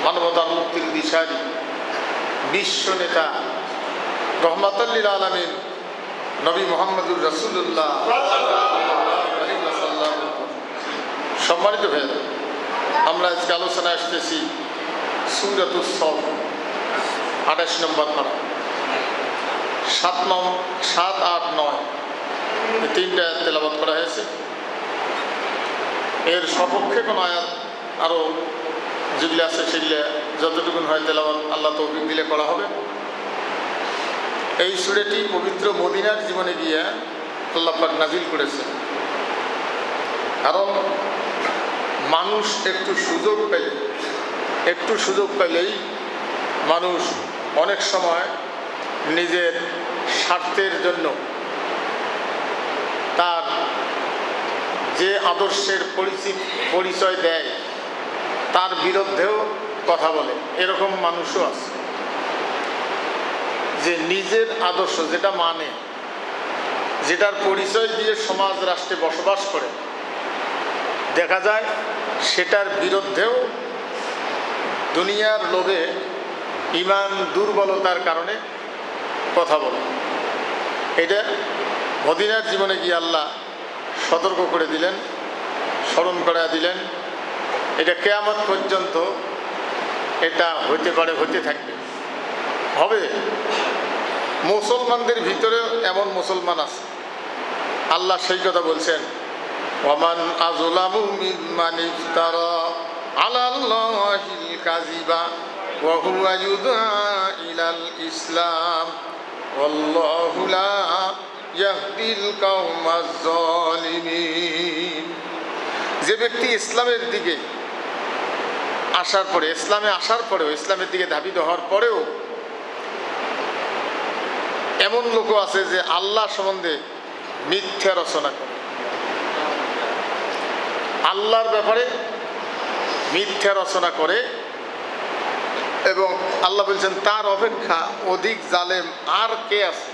মানবতার মুক্তির দিশারি, বিশ্ব নেতা, রহমাতুল লিল আলামিন নবী মুহাম্মদুর রাসূলুল্লাহ সম্মানিত ভাইয়েরা, আমরা আজকে আলোচনায় আসতেছি সূরাতুস সফ 28 নম্বর পারা, 7, 8, 9 এই তিনটা আয়াত তেলাওয়াত করা হয়েছে। এর সপক্ষে কোনো আয়াত আরও যেগুলি আছে সেগুলো যতটুকু হয় তেলাওয়াত আল্লাহ তৌফিক দিলে করা হবে। এই সূরাটি পবিত্র মদিনার জীবনে গিয়ে আল্লাহ পাক নাজিল করেছে, কারণ মানুষ একটু সুযোগ পেলেই মানুষ অনেক সময় নিজের স্বার্থের জন্য তার যে আদর্শের পরিচয় দেয় তার বিরুদ্ধেও কথা বলে। এরকম মানুষও আছে যে নিজের আদর্শ যেটা মানে, যেটার পরিচয় দিয়ে সমাজ রাষ্ট্রে বসবাস করে, দেখা যায় সেটার বিরুদ্ধেও দুনিয়ার লোভে ঈমান দুর্বলতার কারণে কথা বলে। এটা মদিনার জীবনে গিয়ে আল্লাহ সতর্ক করে দিলেন, স্মরণ করা দিলেন। এটা কিয়ামত পর্যন্ত এটা হতে পারে, হতে থাকবে, হবে। মুসলমানদের ভিতরে এমন মুসলমান আছে, আল্লাহ সেই কথা বলছেন, ওয়ামান আযলামু মিম্মান ইফতারা আলাল্লাহিল কাযিবা ওয়া হুয়া ইউদআ ইলাল ইসলাম ওয়াল্লাহু লা ইয়াহদিল কওমাজ জালিমিন। যে ব্যক্তি ইসলামের দিকে আসার পরে, ইসলামে আসার পরেও, ইসলামের দিকে ধাবিত হওয়ার পরেও এমন লোকও আছে যে আল্লাহ সম্বন্ধে মিথ্যা রচনা করে, আল্লাহর ব্যাপারে মিথ্যা রচনা করে, এবং আল্লাহ বলছেন তার অপেক্ষা অধিক জালেম আর কে আছে?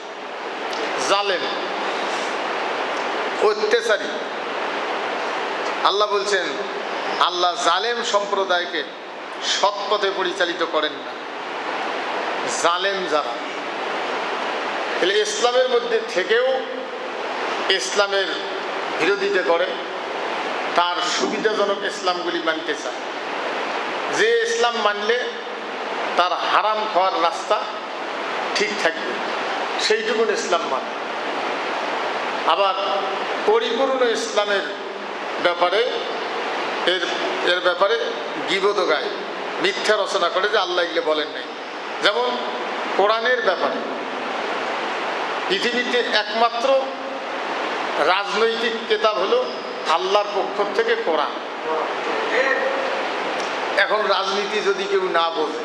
জালেম, অত্যাচারী। আল্লাহ বলছেন আল্লাহ জালেম সম্প্রদায়কে সৎ পথে পরিচালিত করেন না। জালেম যারা, তাহলে ইসলামের মধ্যে থেকেও ইসলামের বিরোধিতা করে, তার সুবিধাজনক ইসলামগুলি মানতে চায়, যে ইসলাম মানলে তার হারাম খাওয়ার রাস্তা ঠিক থাকবে, সেইটুকুন ইসলাম মানে। আবার পরিপূর্ণ ইসলামের ব্যাপারে এর ব্যাপারে গীবত গায়, মিথ্যা রচনা করে যে আল্লাহ এগুলো বলেন নাই। যেমন কোরআনের ব্যাপারে, পৃথিবীতে একমাত্র রাজনৈতিক কিতাব হলো আল্লাহর পক্ষ থেকে কোরআন। এখন রাজনীতি যদি কেউ না বোঝে,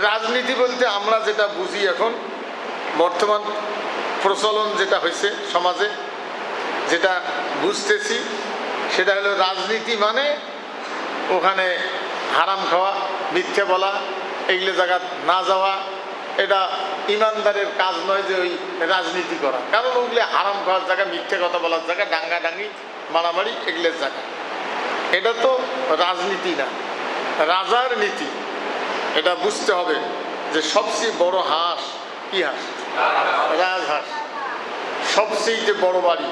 রাজনীতি বলতে আমরা যেটা বুঝি এখন বর্তমান প্রচলন যেটা হয়েছে সমাজে, যেটা বুঝতেছি সেটা হলো রাজনীতি মানে ওখানে হারাম খাওয়া, মিথ্যে বলা, এইগুলো জায়গা না যাওয়া। এটা ইমানদারের কাজ নয় যে ওই রাজনীতি করা, কারণ ওগুলো হারাম খাওয়ার জায়গা, মিথ্যে কথা বলার জায়গা, ডাঙ্গাডাঙ্গি, মারামারি, এগুলোর জায়গা। এটা তো রাজনীতি না, রাজার নীতি। এটা বুঝতে হবে যে সবচেয়ে বড় হাঁস কি হাঁস? রাজহাঁস। সবচেয়ে বড় বাড়ি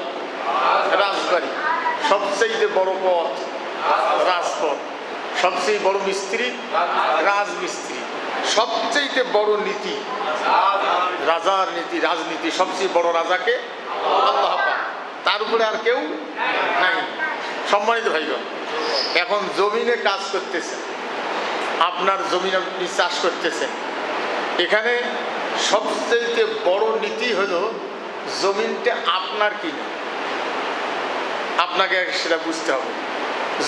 রাজবাড়ি, সবচেয়ে বড় পথ রাজপথ, সবচেয়ে বড় মিস্ত্রি রাজমিস্ত্রি, সবচেয়ে বড় নীতি রাজার নীতি, রাজনীতি। সবচেয়ে বড় রাজাকে আল্লাহ পাক, তার উপরে আর কেউ নাই। সম্মানিত ভাইগণ, এখন জমিনে কাজ করতেছেন, আপনার জমিনে আপনি চাষ করতেছেন, এখানে সবচেয়ে বড় নীতি হলো জমিনটা আপনার কিনা, আপনাকে সেটা বুঝতে হবে।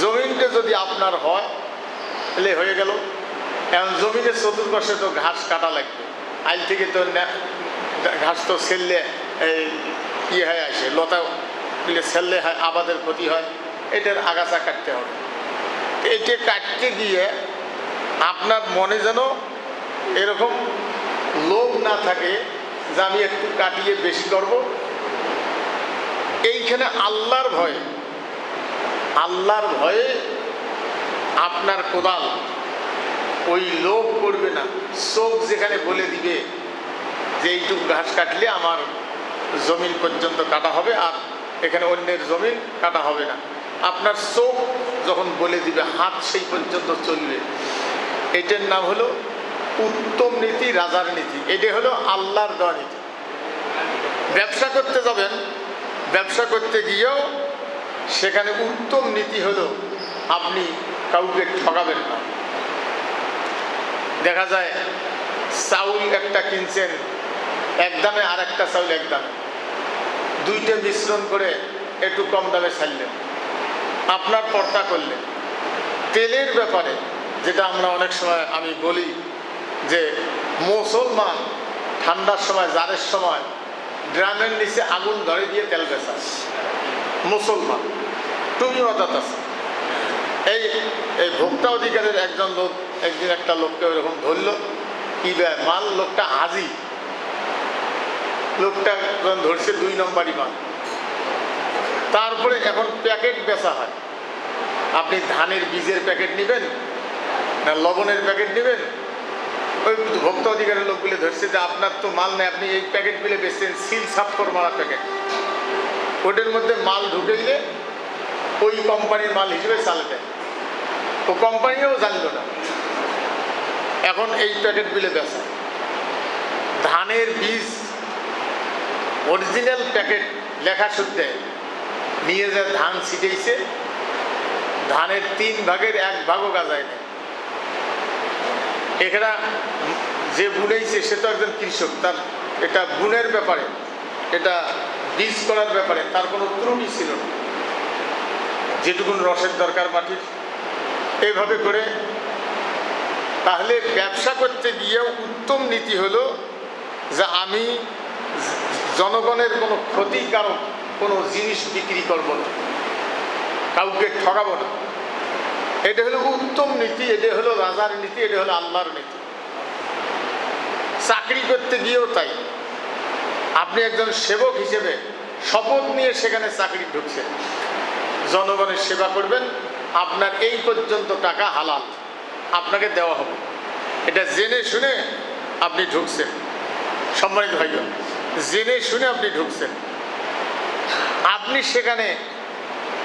জমিনটা যদি আপনার হয় তাহলে হয়ে গেল। এখন জমিনের চতুর্পাশে তো ঘাস কাটা লাগবে, আইল থেকে তো ঘাস তো ছেললে ইয়ে হয়ে আসে, লতা ছেললে হয় আবাদের ক্ষতি হয়, এটার আগাছা কাটতে হবে। এটা কাটতে গিয়ে আপনার মনে যেন এরকম লোভ না থাকে যে আমি একটু কাটিয়ে বেশি করব। এইখানে আল্লাহর ভয়ে আপনার কোদাল ওই লোভ করবে না। চোখ যেখানে বলে দিবে যে এইটুকু ঘাস কাটলে আমার জমিন পর্যন্ত কাটা হবে, আর এখানে অন্যের জমিন কাটা হবে না, আপনার চোখ যখন বলে দিবে হাত সেই পর্যন্ত চলবে, এটার নাম হলো উত্তম নীতি, রাজার নীতি। এটা হলো আল্লাহর দেওয়া নীতি। ব্যবসা করতে যাবেন, ব্যবসা করতে গিয়েও সেখানে উত্তম নীতি হলো আপনি কাউকে ঠকাবেন না। দেখা যায় চাউল একটা কিনছেন এক দামে, আর একটা চাউল এক দামে, দুইটা মিশ্রণ করে একটু কম দামে ছাড়লেন, আপনার পর্তা করলেন। তেলের ব্যাপারে যেটা আমরা অনেক সময় আমি বলি যে মুসলমান ঠান্ডার সময়, জারের সময় ড্রামের নিচে আগুন ধরে দিয়ে তেল বেচা মুসলমান, তুমি অর্থাৎ আছে। এই এই ভোক্তা অধিকারের একজন লোক একদিন একটা লোককে ওরকম ধরল, কি মাল, লোকটা হাজি, লোকটা ধরছে 2 নম্বরই মাল। তারপরে এখন প্যাকেট বেচা হয়, আপনি ধানের বীজের প্যাকেট নেবেন না লবণের প্যাকেট নেবেন। ওই ভোক্তা অধিকারের লোকগুলো ধরছে যে আপনার তো মাল নেই, আপনি এই প্যাকেটগুলো বেচছেন সিল ছাপ্পর মারা প্যাকেট, ওটার মধ্যে মাল ঢুকেইলে ওই কোম্পানির মাল হিসেবে চাল দেয়। ও কোম্পানিও জানল না, এখন এই প্যাকেটগুলো বেচা। ধানের বীজ অরিজিনাল প্যাকেট লেখা শুদ্ধে নিয়ে যে ধান ছিটেইছে, ধানের 3 ভাগের 1 ভাগও গাজায় নেই। এখানে যে বুনেছে সে তো একজন কৃষক, তার এটা বুনের ব্যাপারে, এটা বীজ করার ব্যাপারে তার কোনো ত্রুটি ছিল না, যেটুকুন রসের দরকার মাটির, এইভাবে করে। তাহলে ব্যবসা করতে গিয়েও উত্তম নীতি হলো যে আমি জনগণের কোনো ক্ষতিকারক কোনো জিনিস বিক্রি করব না, কাউকে ঠকাবো না। এটা হলো উত্তম নীতি, এটা হলো রাজার নীতি, এটা হলো আল্লাহর নীতি। চাকরি করতে গিয়েও তাই, আপনি একজন সেবক হিসেবে শপথ নিয়ে সেখানে চাকরি ঢুকছেন, জনগণের সেবা করবেন, আপনার এই পর্যন্ত টাকা হালাল আপনাকে দেওয়া হবে, এটা জেনে শুনে আপনি ঢুকছেন। সম্মানিত ভাইয়া, জেনে শুনে আপনি ঢুকছেন, আপনি সেখানে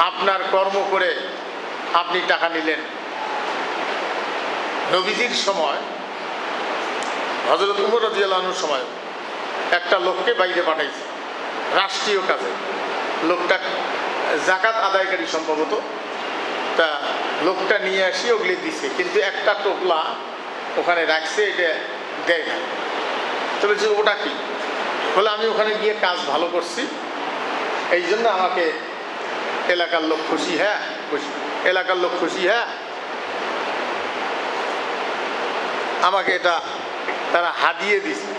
আপনার কর্ম করে আপনি টাকা নিলেন। নবীজির সময়, হযরত উমর রাদিয়াল্লাহু আনহুর সময় একটা লোককে বাইরে পাঠাইছে রাষ্ট্রীয় কাজে। লোকটা জাকাত আদায়কারী সম্ভবত, তা লোকটা নিয়ে আসি ওগুলি দিছে, কিন্তু একটা টোপলা ওখানে রাখছে, এটা দেয় না। তো বলছে ওটা কি? বলে আমি ওখানে গিয়ে কাজ ভালো করছি, এই জন্য আমাকে এলাকার লোক খুশি, হ্যাঁ খুশি, এলাকার লোক খুশি, হ্যাঁ আমাকে এটা তারা হাদিয়ে দিছে।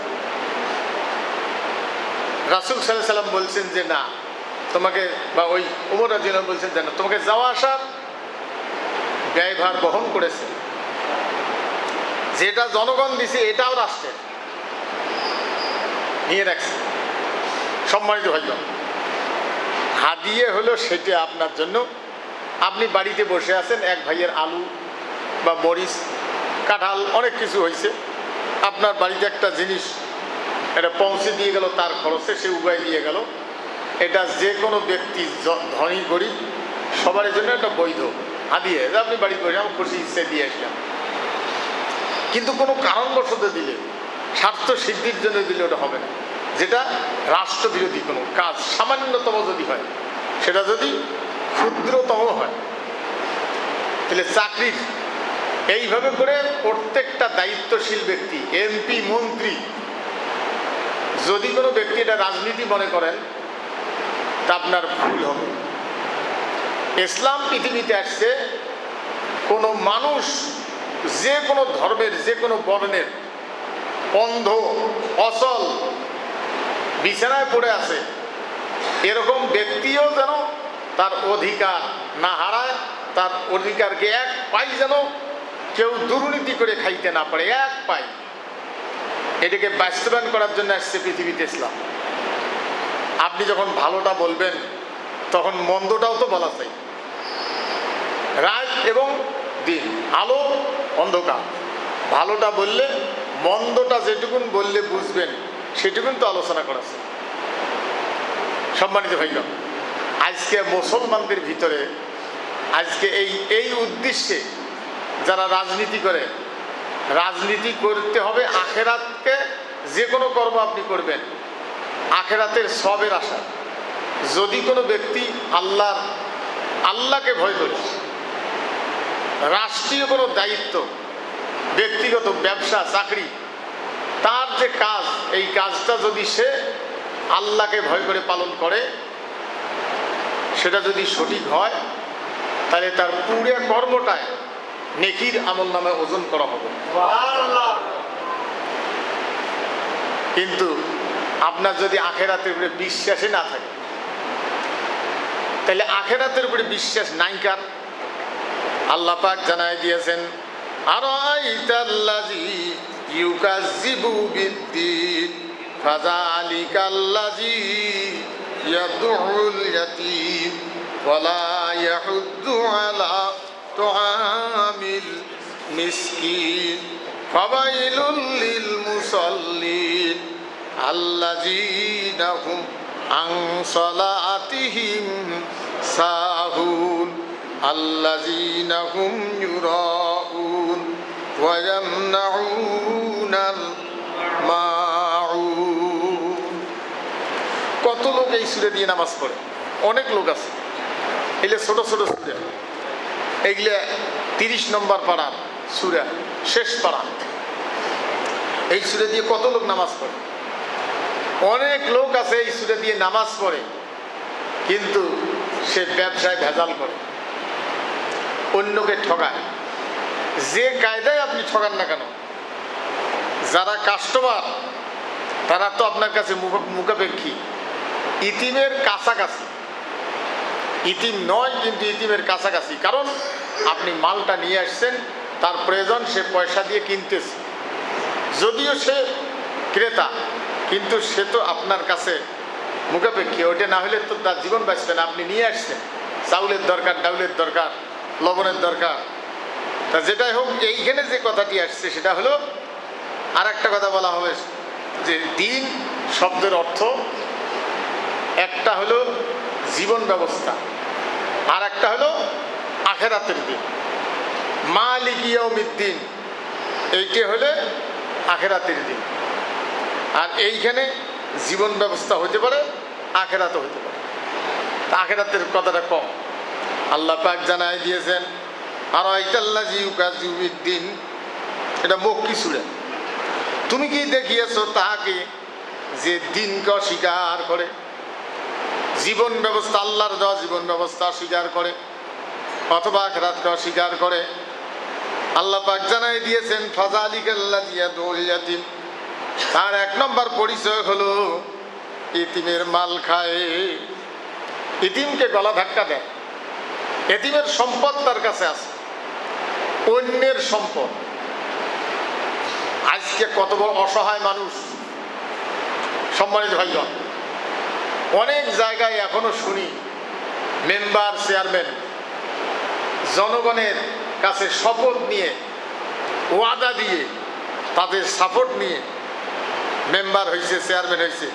রাসূল সাল্লাল্লাহু আলাইহি সাল্লাম বলছেন যে না তোমাকে, বা ওই উমর রাদিয়াল্লাহু আনহু বলছেন যে না, তোমাকে যাওয়া আসার ব্যয়ভার বহন করেছে, যেটা জনগণ দিছে এটাও রাষ্ট্রের, নিয়ে রাখছে। সম্মানিত ভাইয়া, হাদিয়ে হলো সেটা আপনার জন্য। আপনি বাড়িতে বসে আছেন, এক ভাইয়ের আলু বা মরিচ, কাঁঠাল, অনেক কিছু হয়েছে, আপনার বাড়িতে একটা জিনিস এটা পৌঁছে দিয়ে গেল, তার খরচে সে উগায় দিয়ে গেল। এটা যে কোনো ব্যক্তি, ধনী গরিব সবার জন্য একটা বৈধ হাদিয়ে, আপনি বাড়িতে বসে আমার খুশি ইচ্ছে দিয়ে আসলাম। কিন্তু কোনো কারণবশত দিলে, স্বার্থ সিদ্ধির জন্য দিলে ওটা হবে না। যেটা রাষ্ট্রবিরোধী কোনো কাজ সামান্যতম যদি হয়, সেটা যদি ক্ষুদ্রতম হয়, তাহলে চাকরির এইভাবে করে প্রত্যেকটা দায়িত্বশীল ব্যক্তি, এমপি, মন্ত্রী, যদি কোনো ব্যক্তি এটা রাজনীতি মনে করেন তা আপনার ভুল হবে। ইসলাম পৃথিবীতে আসছে কোনো মানুষ যে কোনো ধর্মের, যে কোনো বর্ণের, অন্ধ, অচল, বিছানায় পড়ে আছে, এরকম ব্যক্তিও যেন তার অধিকার না হারায়, তার অধিকারকে এক পাই যেন কেউ দুর্নীতি করে খাইতে না পারে, এক পাই। এটাকে বাস্তবায়ন করার জন্য আসছে পৃথিবীতে ইসলাম। আপনি যখন ভালোটা বলবেন তখন মন্দটাও তো বলা চাই। রাত এবং দিন, আলো অন্ধকার, ভালোটা বললে মন্দটা যেটুকুন বললে বুঝবেন সেটুকুন তো আলোচনা করেছে। সম্মানিত ভাইগণ, আজকে মুসলমানদের ভিতরে আজকে এই উদ্দেশ্যে যারা রাজনীতি করে, রাজনীতি করতে হবে আখেরাতকে, যে কোনো কর্ম আপনি করবেন আখেরাতের সবের আশা। যদি কোনো ব্যক্তি আল্লাহকে ভয় করে, রাষ্ট্রীয় কোনো দায়িত্ব, ব্যক্তিগত ব্যবসা, চাকরি, তার যে কাজ, এই কাজটা যদি সে আল্লাহকে ভয় করে পালন করে, সেটা যদি সঠিক হয়, তাহলে তার পুরো কর্মটায় নেকির আমল নামে ওজন করা হবে। কিন্তু আপনার যদি আখেরাতের উপরে বিশ্বাসই না থাকে, তাহলে আখেরাতের উপরে বিশ্বাস নাই কার? আল্লাহ পাক জানায় দিয়েছেন, আরাইতাল্লাযী ইউকাযযিবু বিদ্দীন ফাযালিকাল্লাযী ইয়াদউল ইয়াতীম ওয়ালা ইয়াহুদ্দু আলা তুআমিল মিসকিন ফাওয়াইলুল লিল মুসাল্লিন আল্লাযীনা হুম আন সালাতিহিম সাহুন আল্লাযীনা হুম ইউরাউন ওয়া ইয়ামনাউনাল মাউন। কত লোক এই সূরা দিয়ে নামাজ পড়ে? অনেক লোক আছে। এগুলো ছোট ছোট সূরা, এইগুলা 30 নম্বর পাড়ার সূরা, শেষ পাড়া। এই সূরা দিয়ে কত লোক নামাজ পড়ে? অনেক লোক আছে এই সূরা দিয়ে নামাজ পড়ে, কিন্তু সে ব্যবসায় ভেজাল করে, অন্যকে ঠকায়। যে কায়দায় আপনি ঠকান না কেন, যারা কাস্টমার তারা তো আপনার কাছে মুখাপেক্ষী, ইতিমের কাছাকাছি, ইতিম নয় কিন্তু ইতিমের কাছাকাছি। কারণ আপনি মালটা নিয়ে আসছেন, তার প্রয়োজন, সে পয়সা দিয়ে কিনতেছে, যদিও সে ক্রেতা, কিন্তু সে তো আপনার কাছে মুখাপেক্ষী। ওইটা না হলে তো তার জীবন বাঁচবে না। আপনি নিয়ে আসছেন, চাউলের দরকার, ডাউলের দরকার, লবণের দরকার, তা যেটাই হোক, এইখানে যে কথাটি আসছে সেটা হলো, আর একটা কথা বলা হবে যে দিন শব্দের অর্থ একটা হলো জীবন ব্যবস্থা, আর একটা হলো আখেরাতের দিন। মালিক ইয়াউমিদ্দিন, এইটা হলে আখেরাতের দিন। আর এইখানে জীবন ব্যবস্থা হতে পারে, আখেরাতও হতে পারে। আখেরাতের কথাটা কম। আল্লাহ পাক জানাই দিয়েছেন, আরাইতাল্লাযী ইউকাযযিবু বিদ্দীন, এটা মক্কি সূরা। তুমি কি দেখিয়েছো তাহাকে যে দিনকে অস্বীকার করে, জীবন ব্যবস্থা, আল্লাহর দেওয়া জীবন ব্যবস্থা অস্বীকার করে, অথবা আখিরাতকে অস্বীকার করে? আল্লাহ পাক জানাই দিয়েছেন, ফাযালিকাল্লাযী ইয়াদউল ইয়াতীম, তার 1 নম্বর পরিচয় হলো ইতিমের মাল খায়, ইতিমকে গলা ধাক্কা দেয়। এতিমের সম্পদ তার কাছে আছে, অন্যের সম্পদ। আজকে কত বড় অসহায় মানুষ! সম্মানিত ভাইগণ, অনেক জায়গায় এখনো শুনি মেম্বার, চেয়ারম্যান জনগণের কাছে শপথ নিয়ে, ওয়াদা দিয়ে, তাদের সাপোর্ট নিয়ে মেম্বার হয়েছে, চেয়ারম্যান হয়েছে,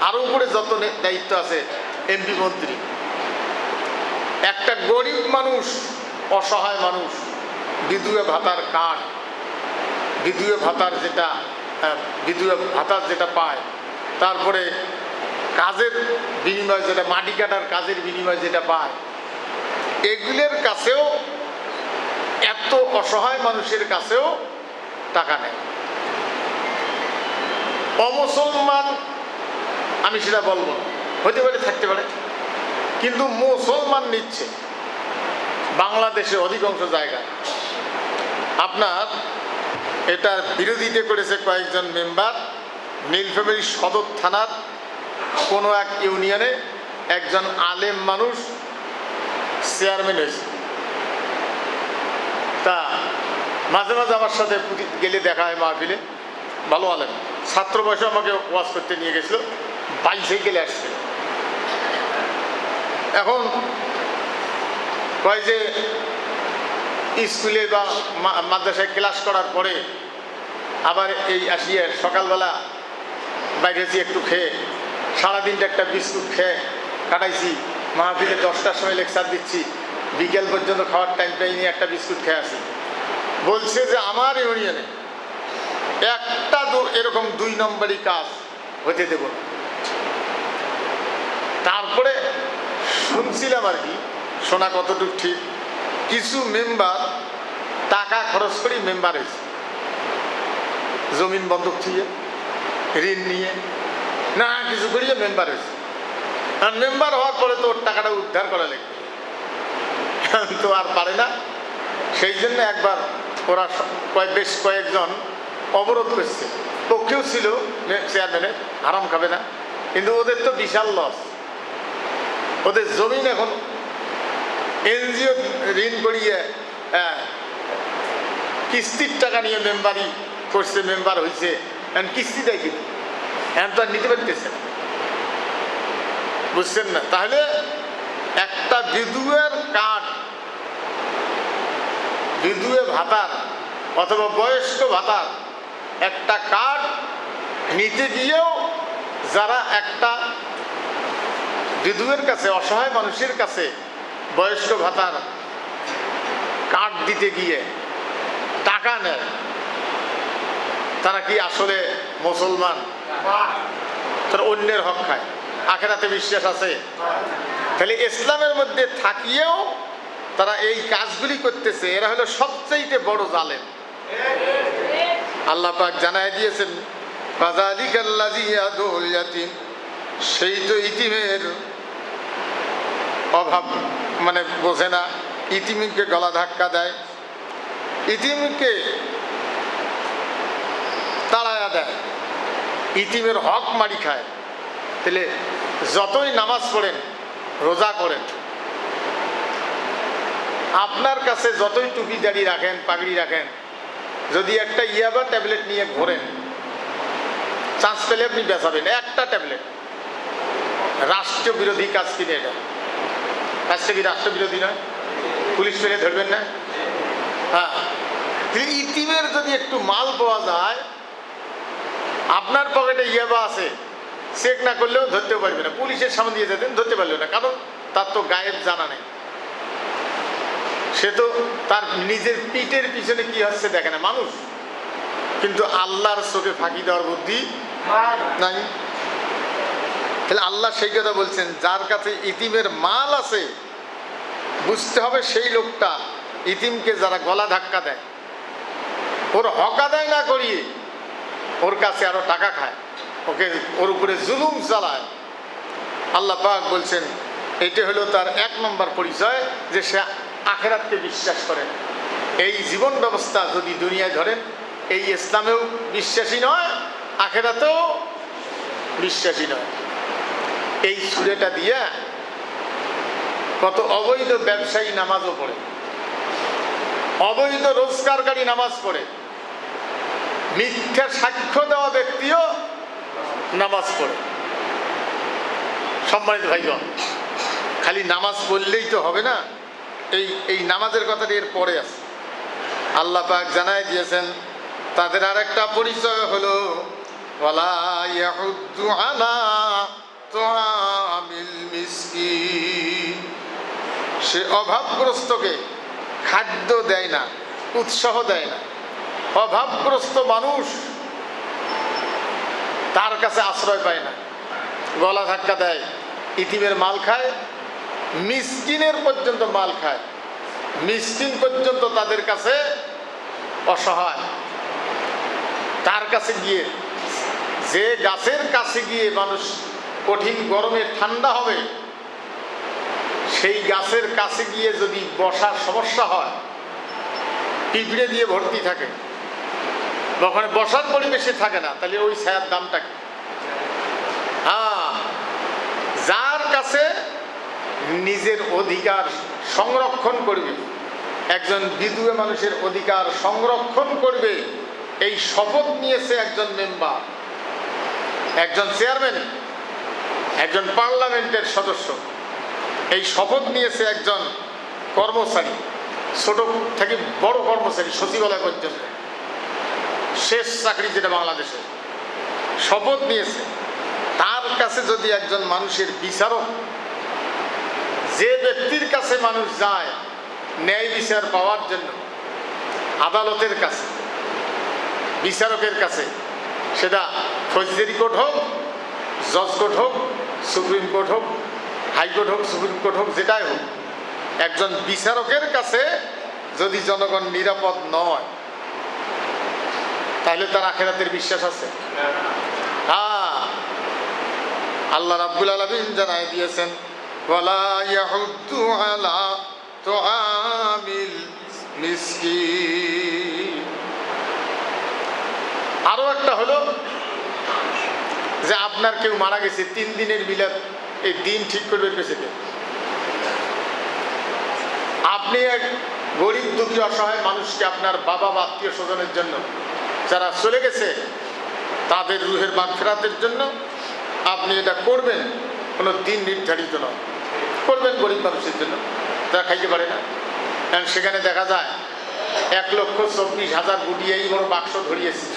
আরও উপরে যত দায়িত্ব আছে, এমপি, মন্ত্রী। একটা গরিব মানুষ, অসহায় মানুষ, বিধবা ভাতার কার্ড, বিধবা ভাতার যেটা পায়, তারপরে কাজের বিনিময় যেটা, মাটি কাটার কাজের বিনিময় যেটা পায়, এগুলোর কাছেও, এত অসহায় মানুষের কাছেও টাকা নেয়। অমুসলমান আমি সেটা বলবো না, হতে পারে, থাকতে পারে, কিন্তু মুসলমান নিচ্ছে বাংলাদেশে অধিকাংশ জায়গায়। আপনার এটার বিরোধিতা করেছে কয়েকজন মেম্বার। নীলফামারী সদর থানার কোনো এক ইউনিয়নে একজন আলেম মানুষ চেয়ারম্যান হয়েছে। তা মাঝে মাঝে আমার সাথে গেলে দেখা হয় মাহফিলে, ভালো আলেম, ছাত্র বয়সে আমাকে ওয়াজ করতে নিয়ে গেছিল, বাইসাইকেলে আসছে। এখন কয় যে স্কুলে বা মাদ্রাসায় ক্লাস করার পরে আবার এই আসিয়ে সকালবেলা বাইরেছি একটু খেয়ে, সারাদিনটা একটা বিস্কুট খেয়ে কাটাইছি, মাহফিলে 10টার সময় লেকচার দিচ্ছি, বিকেল পর্যন্ত খাওয়ার টাইম পাইনি, একটা বিস্কুট খেয়ে আসি। বলছে যে আমার ইউনিয়নে একটা এরকম 2 নম্বরই কাজ হতে দেব না। তারপরে শুনছিলাম আর কি, শোনা কতটুকু ঠিক, কিছু মেম্বার টাকা খরচ করে মেম্বার হয়েছে, জমিন বন্ধক দিয়ে ঋণ নিয়ে না কিছু করিয়ে মেম্বার হয়েছে। আর মেম্বার হওয়ার পরে তো ওর টাকাটা উদ্ধার করা লাগবে, তো আর পারে না। সেই জন্য একবার ওরা বেশ কয়েকজন অবরোধ করছে, পক্ষেও ছিল চেয়ারম্যানের, হারাম খাবে না, কিন্তু ওদের তো বিশাল লস। ওদের জমিন এখন এনজিও ঋণ করিয়ে কিস্তির টাকা নিয়ে মেম্বারই করছে, মেম্বার হয়েছে, এখন কিস্তি দেয় কিন্তু এখন তো আর নিতে পারতেছে না, বুঝছেন না? তাহলে একটা বিধুয়ের কার্ড, বিধুয়ে ভাতার অথবা বয়স্ক ভাতার একটা কার্ড নিতে গিয়েও যারা একটা বিধুয়ের কাছে, অসহায় মানুষের কাছে বয়স্ক ভাতার কার্ড দিতে গিয়ে টাকা নেয়, তারা কি আসলে মুসলমান? তারা অন্যের হক খায়, আখেরাতে বিশ্বাস আছে? তাহলে ইসলামের মধ্যে থাকিয়েও তারা এই কাজগুলি করতেছে, এরা হলো সবচাইতে বড় জালেম। আল্লাহ পাক জানায় দিয়েছেন, ফাযালিকাল্লাযী ইয়াদুল ইয়াতীম, সেই তো ইতিমের অভাব মানে বোঝে না, ইতিমকে গলা ধাক্কা দেয়, ইতিমকে তাড়ায়া দেয়, ইতিমের হক মারি খায়। তাহলে যতই নামাজ পড়েন, রোজা করেন, আপনার কাছে যতই টুপি দাড়ি রাখেন, পাগড়ি রাখেন, যদি একটা ইয়াবা ট্যাবলেট নিয়ে ঘোরেন, চান্স পেলে আপনি বেচাবেন একটা ট্যাবলেট। রাষ্ট্র বিরোধী কাজ কিনে এটা, কাজটা কি রাষ্ট্রবিরোধী নয়? পুলিশ পেলে ধরবেন না? হ্যাঁ, ইতিমের যদি একটু মাল পাওয়া যায়, আপনার পকেটে ইয়াবা আছে, চেক না করলেও ধরতেও পারবে না, পুলিশের সামনে দিয়ে যেতেন, ধরতে পারলেও না, কারণ তার তো গায়েব জানা নেই, সে তো তার নিজের পিঠের পিছনে কি হচ্ছে দেখে না মানুষ, কিন্তু আল্লাহর চোখে ফাঁকি দেওয়ার বুদ্ধি নাই। তাহলে আল্লাহ সেই কথা বলছেন, যার কাছে ইতিমের মাল আছে, বুঝতে হবে সেই লোকটা ইতিমকে যারা গলা ধাক্কা দেয়, ওর হক আদায় না করিয়ে ওর কাছে আরো টাকা খায়, ওকে ওর উপরে জুলুম চালায়, আল্লাহ পাক বলছেন এটা হলো তার 1 নম্বর পরিচয়, যে সে আখেরাতকে বিশ্বাস করেন। এই জীবন ব্যবস্থা যদি দুনিয়ায় ধরেন, এই ইসলামেও বিশ্বাসী নয়, আখেরাতেও বিশ্বাসী নয়। এই সূরাটা দিয়া কত অবৈধ ব্যবসায়ী নামাজও পড়ে, অবৈধ রোজগারকারী নামাজ পড়ে, মিথ্যা সাক্ষ্য দেওয়া ব্যক্তিও নামাজ পড়ে। সম্মানিত ভাইগণ, খালি নামাজ পড়লেই তো হবে না, এই নামাজের কথাটি এর পরে আছে। আল্লাহ পাক জানায় দিয়েছেন তাদের আরেকটা পরিচয় হলো ওয়ালা ইয়াহুদ্দু আলা তুআমিল মিসকিন, সে অভাবগ্রস্তকে খাদ্য দেয় না, উৎসাহ দেয় না। অভাবগ্রস্ত মানুষ তার কাছে আশ্রয় পায় না, গলা ধাক্কা দেয়, ইতিমের মাল খায়, মিসকিনের পর্যন্ত মাল খায়, মিসকিন পর্যন্ত তাদের কাছে অসহায়। তার কাছে গিয়ে, যে গাছের কাছে গিয়ে মানুষ কঠিন গরমে ঠান্ডা হবে, সেই গাছের কাছে গিয়ে যদি বসার সমস্যা হয়, পিঁপড়ে দিয়ে ভর্তি থাকে, ওখানে বসার পরিবেশে থাকে না, তাহলে ওই ছায়ার দামটা কি? হ্যাঁ, যার কাছে নিজের অধিকার সংরক্ষণ করবে, একজন বিধবা মানুষের অধিকার সংরক্ষণ করবে, এই শপথ নিয়েছে একজন মেম্বার, একজন চেয়ারম্যান, একজন পার্লামেন্টের সদস্য, এই শপথ নিয়েছে একজন কর্মচারী, ছোট থেকে বড় কর্মচারী, সচিবালয় পর্যন্ত। শেষ চাকরি যেটা বাংলাদেশে, শপথ নিয়েছে, তার কাছে যদি একজন মানুষের বিচারক, যে ব্যক্তির কাছে মানুষ যায় ন্যায় বিচার পাওয়ার জন্য, আদালতের কাছে, বিচারকের কাছে, সেটা ফৌজদারি কোর্ট হোক, জজ কোর্ট হোক, সুপ্রিম কোর্ট হোক, হাইকোর্ট হোক, সুপ্রিম কোর্ট হোক, যেটাই হোক, একজন বিচারকের কাছে যদি জনগণ নিরাপদ নয়, তাহলে তার আখিরাতের বিশ্বাস আছে? হ্যাঁ, আল্লাহ রাব্বুল আলামিন জানাই দিয়েছেন, ওয়ালা ইয়াহুদ্দু আলা তুআমিল মিসকিন। আরো একটা হলো যে আপনার কেউ মারা গেছে, 3 দিনের মিলাদ, এই দিন ঠিক করবে পেছনে, আপনি এক গরিব দুঃখী অসহায় মানুষকে, আপনার বাবা বা আত্মীয় স্বজনের জন্য যারা চলে গেছে, তাদের রুহের মাগফিরাতের জন্য আপনি এটা করবেন, কোনো দিন নির্ধারিত নয়, করবেন গরিব মানুষের জন্য যারা খাইতে পারে না। কারণ সেখানে দেখা যায় 1,24,000 গুটি এই বড় বাক্স ধরিয়েছি,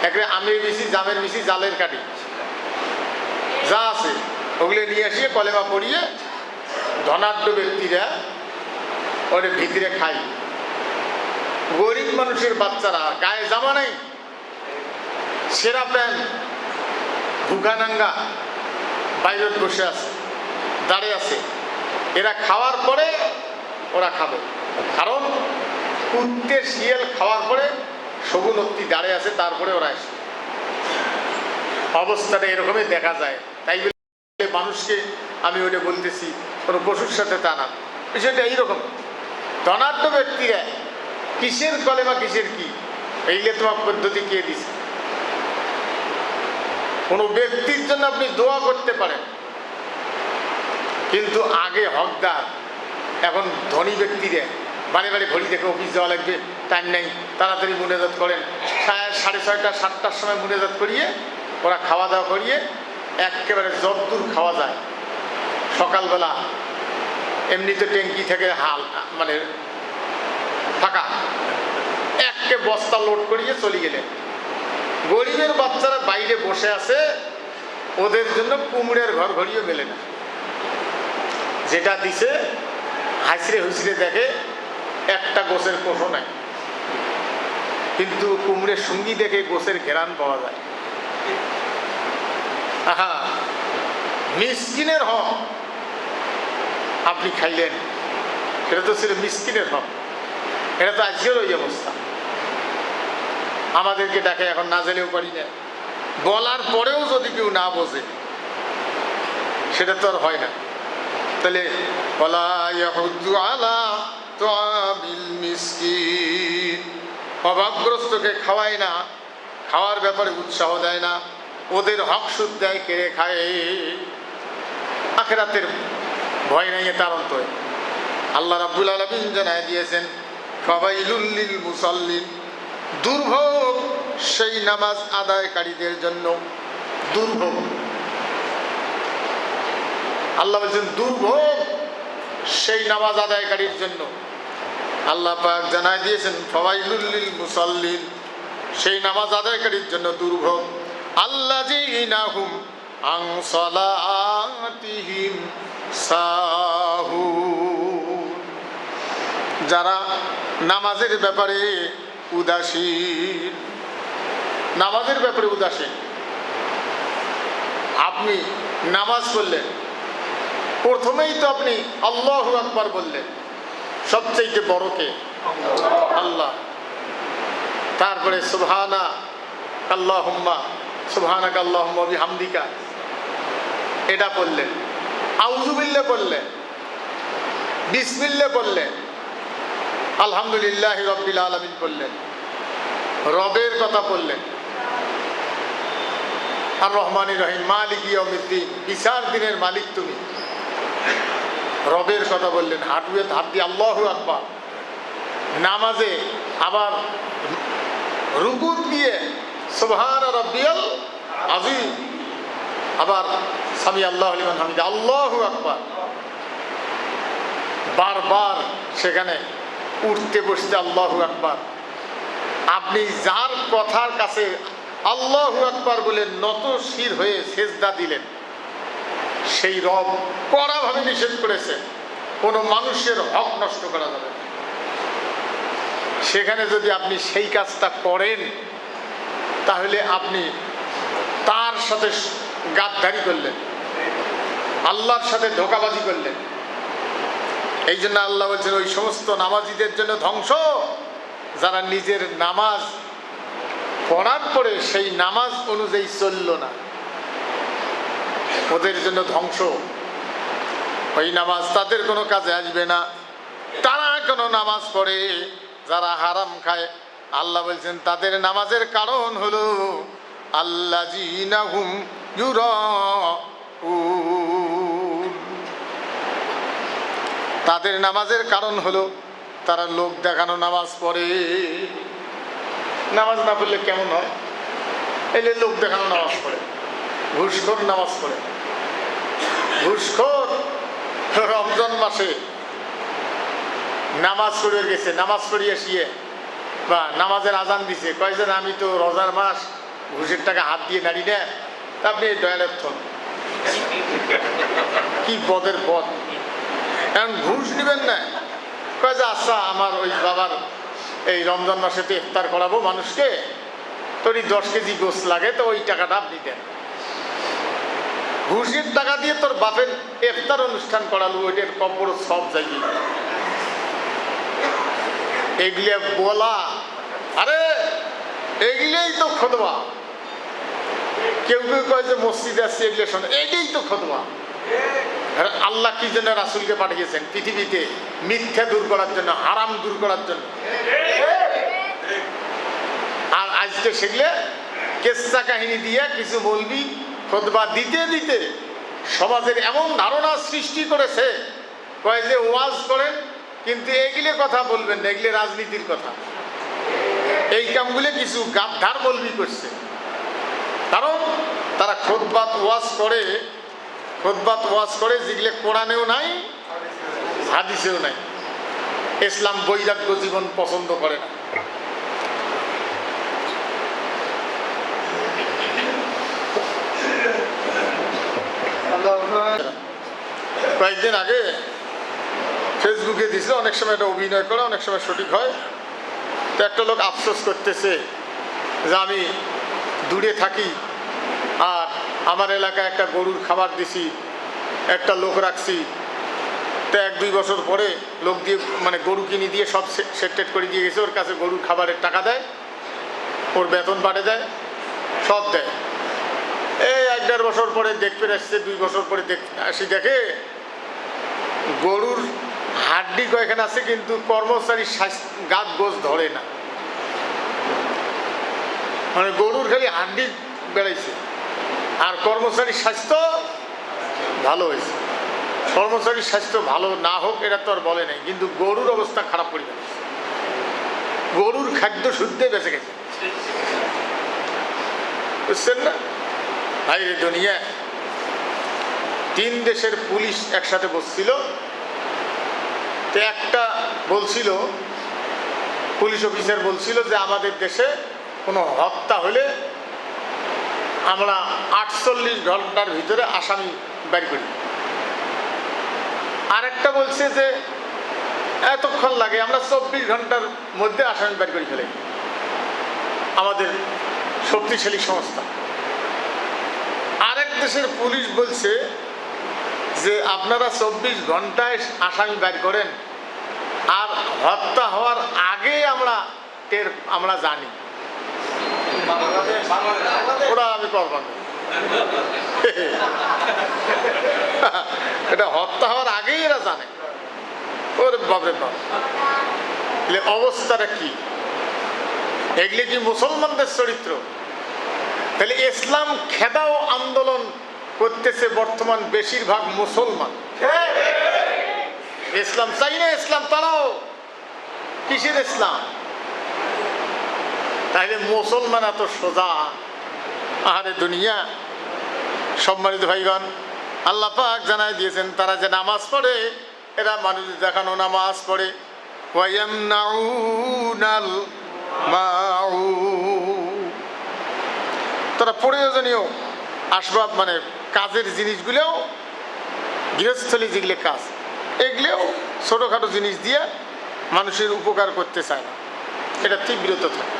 একটা আমের মিশি, জামের মিশি, জালের কাঠি যা আছে ওগুলো নিয়ে আসিয়ে কলেমা পড়িয়ে ধনাঢ্য ব্যক্তিরা ওর ভিতরে খাই। গরিব মানুষের বাচ্চারা গায়ে জামা নেই, সেরা প্যান্ট, ভুখানাঙ্গা, বাইরে বসে আছে, দাঁড়িয়ে আছে, এরা খাওয়ার পরে ওরা খাবে। কারণ কুত্তে শিয়াল খাওয়ার পরে শগুনত্তি দাঁড়িয়ে আছে, তারপরে ওরা আসে। অবস্থাটা এরকমই দেখা যায়। তাই বলে মানুষকে আমি ওটা বলতেছি কোনো পশুর সাথে তা না, বিষয়টা এইরকম। ধনাঢ্য ব্যক্তিরা কিসের কলেমা, কিসের কি, এইলে তোমার পদ্ধতি কে দিছে? কোনো ব্যক্তির জন্য আপনি দোয়া করতে পারেন, কিন্তু আগে হকদার। এখন ধনী ব্যক্তিরা বাড়ি বাড়ি ঘড়ি দেখে অফিস যাওয়া লাগবে, টাইম নেই, তাড়াতাড়ি মুনাজাত করেন, 6:30, 7টার সময় মুনাজাত করিয়ে ওরা খাওয়া দাওয়া করিয়ে একেবারে যতদূর খাওয়া যায়, সকালবেলা এমনিতে ট্যাঙ্কি থেকে হাল মানে ফাঁকা, একে বস্তা লোড করিয়ে চলে গেলেন। গরিবের বাচ্চারা বাইরে বসে আছে, ওদের জন্য কুমড়ের ঘর ঘড়িও মেলে না। যেটা দিছে হাসিরে হুসিরে দেখে একটা গোছের কোষও নাই, কিন্তু কুমড়ের সঙ্গী দেখে গোছের ঘেরান পাওয়া যায়। আহা, মিসকিনের হক আপনি খাইলেন, এটা তো ছিল মিসকিনের হক। এটা তো আজকের ওই অবস্থা। আমাদেরকে ডাকে, এখন না জেলেও পারি না, বলার পরেও যদি কেউ না বোঝে সেটা তো আর হয় না। তাহলে ওয়ালা ইয়াহুদ্দু আলা তুআমিল মিসকিন, অভাবগ্রস্তকে খাওয়ায় না, খাওয়ার ব্যাপারে উৎসাহ দেয় না, ওদের হক সুদ দেয়, কেড়ে খায়। আখিরাতের ভয় নাই তার অন্তরে। আল্লাহ রাব্বুল আলামিন জানায় দিয়েছেন, ফাওয়াইলুল লিল মুসাল্লিন, দুর্ভোগ সেই নামাজ আদায়কারীদের জন্য। দুর্ভোগ, আল্লাহ বলছেন দুর্ভোগ সেই নামাজ আদায়কারীর জন্য। আল্লাহ পাক জানায় দিয়েছেন, ফাওয়াইলুল লিল মুসাল্লিন, সেই নামাজ আদায়কারীর জন্য দুর্ভোগ। আল্লাযীনা হুম আন সালাতিহিম সাহুন, যারা নামাজের ব্যাপারে উদাসীন। নামাজের ব্যাপারে উদাসীন। আপনি নামাজ পড়লেন, প্রথমেই তো আপনি আল্লাহু আকবার বললেন, সবচেয়ে বড় কে? আল্লাহ। তারপরে সুবহানা আল্লাহুম্মা, সুবহানাকা আল্লাহুম্মা বিহামদিকা, এটা পড়লেন। আউযুবিল্লাহ পড়লেন, বিসমিল্লাহ পড়লেন, আলহামদুলিল্লাহি রাব্বিল আলামিন পড়লেন, রবের কথা পড়লেন, আর রহমানির রহিম, মালিক ইয়াউমিদ্দিন, বিচার দিনের মালিক তুমি, রবের কথা বললেন। হাঁটুয়ে হাত দিয়ে আল্লাহু আকবার। নামাজে আবার রুকু দিয়ে সুবহান রাব্বিয়াল আযীম, আবার সামি আল্লাহু লিমান হামিদা, আল্লাহু আকবার। বারবার সেখানে উঠতে বসতে আল্লাহু আকবার, আপনি যার কথার কাছে আল্লাহু আকবার বলে নত শির হয়ে সেজদা দিলেন, সেই রব কড়াভাবে নিষেধ করেছে কোনো মানুষের হক নষ্ট করা যাবে না। সেখানে যদি আপনি সেই কাজটা করেন, তাহলে আপনি তার সাথে গাদ্দারি করলেন, আল্লাহর সাথে ধোঁকাবাজি করলেন। এই জন্য আল্লাহ বলছেন, ওই সমস্ত নামাজিদের জন্য ধ্বংস, যারা নিজের নামাজ পড়ার পরে সেই নামাজ অনুযায়ী চলল না, ওদের জন্য ধ্বংস। ওই নামাজ তাদের কোনো কাজে আসবে না। তারা কোনো নামাজ পড়ে যারা হারাম খায়, আল্লাহ বলছেন তাদের নামাজের কারণ হলো আল্লাযীনাহুম ইউরাউন। তাদের নামাজের কারণ হলো তারা লোক দেখানো নামাজ পড়ে। নামাজ না পড়লে কেমন হয়? এই যে লোক দেখানো নামাজ পড়ে, ঘুষখোর নামাজ পড়ে। ঘুষখোর রমজান মাসে নামাজ পড়ে গেছে, নামাজ পড়িয়ে আসিয়ে বা নামাজের আজান দিছে, কয়েছেন আমি তো রোজার মাস, ঘুষের টাকা হাত দিয়ে নাড়ি না। তা আপনি দয়ালের থন, কি বদের বদ। এখন ঘুষ দিবেন না, কয় যে আচ্ছা আমার ওই বাবার এই রমজান মাসে তো ইফতার করাবো মানুষকে, তোর 10 কেজি গোশ লাগে, তো ওই টাকাটা আপনি দেন। ঘুষের টাকা দিয়ে তোর বাপের ইফতার অনুষ্ঠান করালো, ওইটার কবর সব জায়গায়। এগুলো বলা, আরে এগুলোই তো খতবা। কেউ কেউ কয় যে মসজিদে আসছে, এগুলো শোনে, এটাই তো খতবা। আল্লাহ কি জন্য রাসূলকে পাঠিয়েছেন? পৃথিবীতে মিথ্যা দূর করার জন্য, হারাম দূর করার জন্য। আর আজকে সেগুলো কেচ্ছা কাহিনী দিয়ে কিছু মৌলবি খতবা দিতে দিতে সমাজের এমন ধারণা সৃষ্টি করেছে, কয় যে ওয়াজ করেন কিন্তু এগুলো কথা বলবেন না, এগুলো রাজনীতির কথা। এই কামগুলো কিছু গাদ্দার মৌলবি করছে, কারণ তারা খুতবাত ওয়াজ করে যেগুলো কোরআনেও নাই, হাদিসেও নাই। ইসলাম বৈরাগ্য জীবন পছন্দ করে না। কয়েকদিন আগে ফেসবুকে দিয়েছিল, অনেক সময় এটা অভিনয় করে, অনেক সময় সঠিক হয়। তো একটা লোক আফসোস করতেছে যে আমি দূরে থাকি আর আমার এলাকায় একটা গরুর খাবার দিছি, একটা লোক রাখছি, তো 1-2 বছর পরে লোক দিয়ে মানে গরু কিনে দিয়ে সব সেট করে দিয়ে গেছে। ওর কাছে গরুর খাবারের টাকা দেয়, ওর বেতন বাড়ে দেয়, সব দেয়। এই 1-1.5 বছর পরে দেখতে আসছে, 2 বছর পরে দেখে গরুর হাড্ডি কয়েকখান আছে, কিন্তু কর্মচারীর গাছ গোছ ধরে না। মানে গরুর খালি হাড্ডি বেড়াইছে, আর কর্মচারীর স্বাস্থ্য ভালো হয়েছে। কর্মচারীর স্বাস্থ্য ভালো না হোক এটা তো আর বলে নাই, কিন্তু গরুর অবস্থা খারাপ করে ফেলেছে। গরুর খাদ্য শুদ্ধে বেঁচে গেছে, বুঝছেন না? ভাই রে দুনিয়া, 3 দেশের পুলিশ একসাথে বসছিল। তো একটা বলছিল, পুলিশ অফিসার বলছিল যে আমাদের দেশে কোনো হত্যা হলে আমরা 48 ঘন্টার ভিতরে আসামি বের করি। আরেকটা বলছে যে এতক্ষণ লাগে, আমরা 24 ঘন্টার মধ্যে আসামি বের করে ফেলে। আমাদের শক্তিশালী সংস্থা। আরেক দেশের পুলিশ বলছে যে আপনারা 24 ঘন্টায় আসামি বের করেন, আর হত্যা হওয়ার আগে আমরা জানি। ওরা আমি করব না, এটা হত্যা হওয়ার আগেই এরা জানে। ওরে বাপরে বাপ, অবস্থাটা কি? এগুলি কি মুসলমানদের চরিত্র? তাহলে ইসলাম খেদাও আন্দোলন করতেছে বর্তমান বেশিরভাগ মুসলমান। ইসলাম চাই না, ইসলাম তারাও। কিসের ইসলাম? তাহলে মুসলমান এত সোজা? আরে দুনিয়া। সম্মানিত ভাইগণ, আল্লাহ পাক জানাই দিয়েছেন তারা যে নামাজ পড়ে, এরা মানুষ দেখানো নামাজ পড়ে। ওয়ায়ামনাউনাল মাউ, তারা প্রয়োজনীয় আসবাব মানে কাজের জিনিসগুলোও, গৃহস্থলী যেগুলো কাজ, এগুলোও ছোটোখাটো জিনিস দিয়ে মানুষের উপকার করতে চায় না, এটা তীব্রতা থাকে।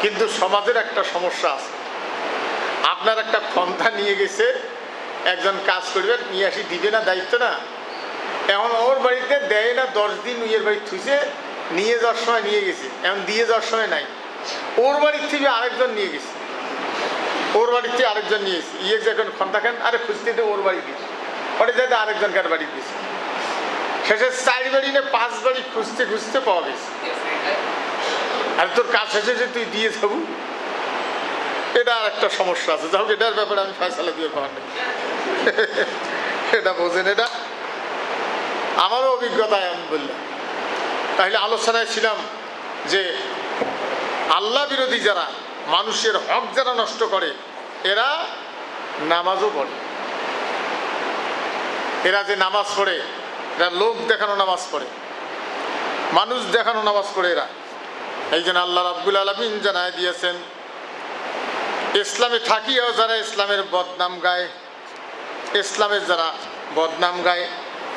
কিন্তু সমাজের একটা সমস্যা আছে, আপনার একটা ক্ষমতা নিয়ে গেছে, একজন কাজ করবেন, নিয়ে আসি দিবে না, দায়িত্ব না, এখন ওর বাড়িতে দেয় না, 10 দিন ওইয়ের বাড়ি থুইছে, নিয়ে যাওয়ার সময় নিয়ে গেছে, এখন দিয়ে যাওয়ার সময় নাই, ওর বাড়ির থেকে আরেকজন নিয়ে গেছে, ওর বাড়িতে আরেকজন নিয়ে গেছে, ইয়ে যখন ক্ষমতা খান, আরে খুঁজতে ওর বাড়ি দিয়েছে, ওটা যাতে আরেকজনকার বাড়ি দিয়েছে, শেষে 4 বাড়ি না 5 বাড়ি খুঁজতে খুঁজতে পাওয়া গেছে। আর তোর কাজ শেষে যে তুই দিয়ে যাবো, এটা আর একটা সমস্যা আছে। যাই হোক, এটার ব্যাপারে আমি ফয়সালা দিয়ে পাওয়ার নেই, এটা বোঝেন, এটা আমারও অভিজ্ঞতায় আমি বললাম। তাহলে আলোচনায় ছিলাম যে আল্লাহ বিরোধী যারা, মানুষের হক যারা নষ্ট করে, এরা নামাজও পড়ে। এরা যে নামাজ পড়ে, এরা লোক দেখানো নামাজ পড়ে, মানুষ দেখানো নামাজ পড়ে এরা। এই জন্য আল্লাহ রাব্বুল আলামিন জানায় দিয়েছেন, ইসলামে থাকিয়াও যারা ইসলামের বদনাম গায়, ইসলামের যারা বদনাম গায়,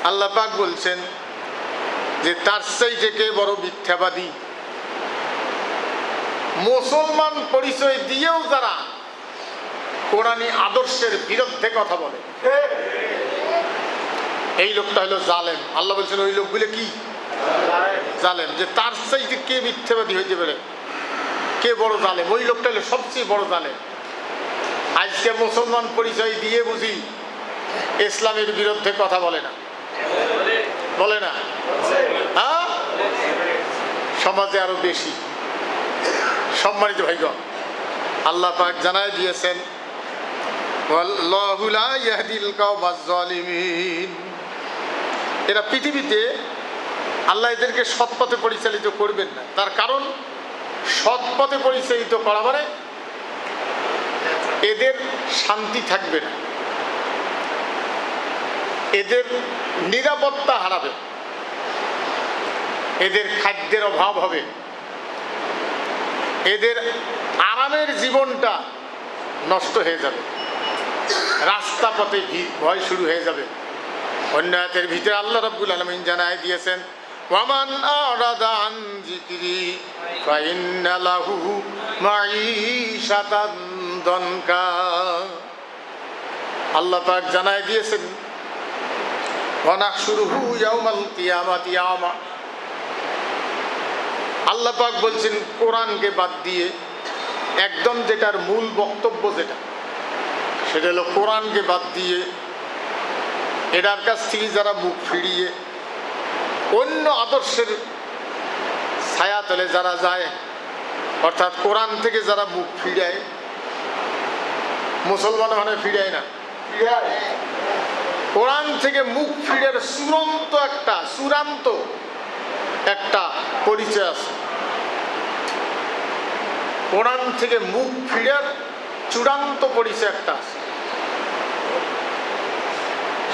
আল্লাহ পাক বলছেন যে তার চাইতে কে বড় মিথ্যাবাদী। মুসলমান পরিচয় দিয়েও যারা কোরআনী আদর্শের বিরুদ্ধে কথা বলে, এই লোকটা হলো জালেম। আল্লাহ বলছেন ওই লোকগুলো কি জালেম, যে তার চাইতে কে মিথ্যাবাদী হইতে পারে, কে বড় জালেম, ওই লোকটা হলো সবচেয়ে বড় জালেম। আজকে মুসলমান পরিচয় দিয়ে বুঝি ইসলামের বিরুদ্ধে কথা বলে না, বলে না, হ্যাঁ, সমাজে আরো বেশি। সম্মানিত ভাইগণ, আল্লাহ পাক জানায় দিয়েছেন, ওয়াল্লাহু লা ইয়াহদিল কাওমাজ জালিমিন। এরা পৃথিবীতে আল্লাহ এদেরকে সৎপথে পরিচালিত করবেন না। তার কারণ, সৎপথে পরিচালিত করা মানে এদের শান্তি থাকবে না, এদের নিরাপত্তা হারাবে, এদের খাদ্যের অভাব হবে, এদের আরামের জীবনটা নষ্ট হয়ে যাবে, রাস্তা পথে ভয় শুরু হয়ে যাবে। অন্য আয়াতের ভিতরে আল্লাহ রাব্বুল আলামিন জানায় দিয়েছেন, ওয়ামান আরাদা আন যিকরি ফাইন্না লাহু মাঈশাতান দনকা। আল্লাহ পাক জানায় দিয়েছেন, ওয়া নাহশুরুহু ইয়াউমাল কিয়ামাতি আমা। আল্লাহ পাক বলছেন, কোরআনকে বাদ দিয়ে একদম যেটার মূল বক্তব্য যেটা, সেটা হলো কোরআনকে বাদ দিয়ে এটার কাছ থেকে যারা মুখ ফিরিয়ে অন্য আদর্শের ছায়াতলে যারা যায়, অর্থাৎ কোরআন থেকে যারা মুখ ফিরায়, মুসলমান মানে ফিরায় না, কোরআন থেকে মুখ ফিরার চূড়ান্ত একটা পরিচয় আছে। কোরআন থেকে মুখ ফিরার চূড়ান্ত পরিচয় একটা আছে,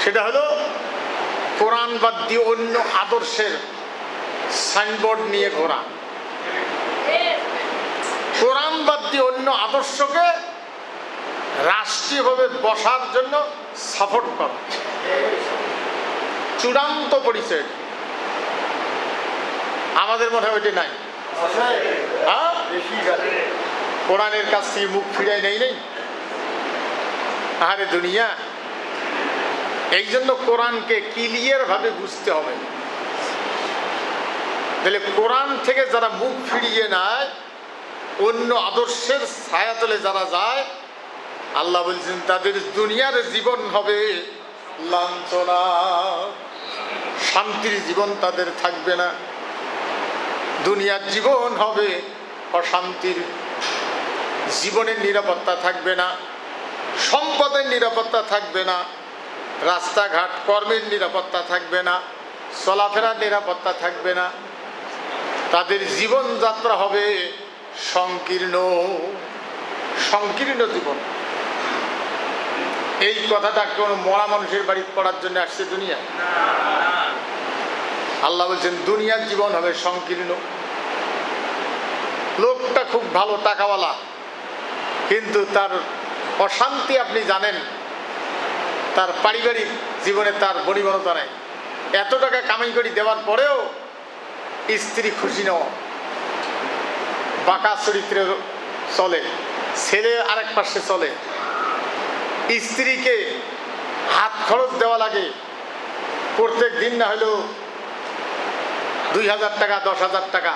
সেটা হলো কোরআন বাদ দিয়ে অন্য আদর্শের সাইনবোর্ড নিয়ে ঘোরা, কোরআন বাদ দিয়ে অন্য আদর্শকে রাষ্ট্রীয়ভাবে বসার জন্য সাপোর্ট করা, চূড়ান্ত পরিচয়। আমাদের মনে হয় ওইটি নাই, কোরআনের কাছ থেকে মুখ ফিরাই নেই। আরে দুনিয়া, এই জন্য কোরআনকে ক্লিয়ার ভাবে বুঝতে হবে। তাহলে কোরআন থেকে যারা মুখ ফিরিয়ে নেয়, অন্য আদর্শের ছায়াতলে যারা যায়, আল্লাহ বলছেন তাদের দুনিয়ার জীবন হবে লাঞ্ছনা, শান্তির জীবন তাদের থাকবে না। দুনিয়ার জীবন হবে অশান্তির, জীবনের নিরাপত্তা থাকবে না, সম্পদের নিরাপত্তা থাকবে না, রাস্তাঘাট কর্মের নিরাপত্তা থাকবে না, চলাফেরার নিরাপত্তা থাকবে না। তাদের জীবনযাত্রা হবে সংকীর্ণ জীবন। এই কথাটা কোন মরা মানুষের বাড়ি পড়ার জন্য আসছে দুনিয়া? আল্লাহ বলছেন দুনিয়ার জীবন হবে সংকীর্ণ। লোকটা খুব ভালো টাকাওয়ালা, কিন্তু তার অশান্তি আপনি জানেন, তার পারিবারিক জীবনে তার বনিবনতা নেই। এত টাকা কামাই করে দেওয়ার পরেও স্ত্রী খুশি নয়, বাঁকা চরিত্রে চলে, ছেলে আরেক পাশে চলে, স্ত্রীকে হাত খরচ দেওয়া লাগে প্রত্যেক দিন, না হলেও 2000 টাকা 10,000 টাকা,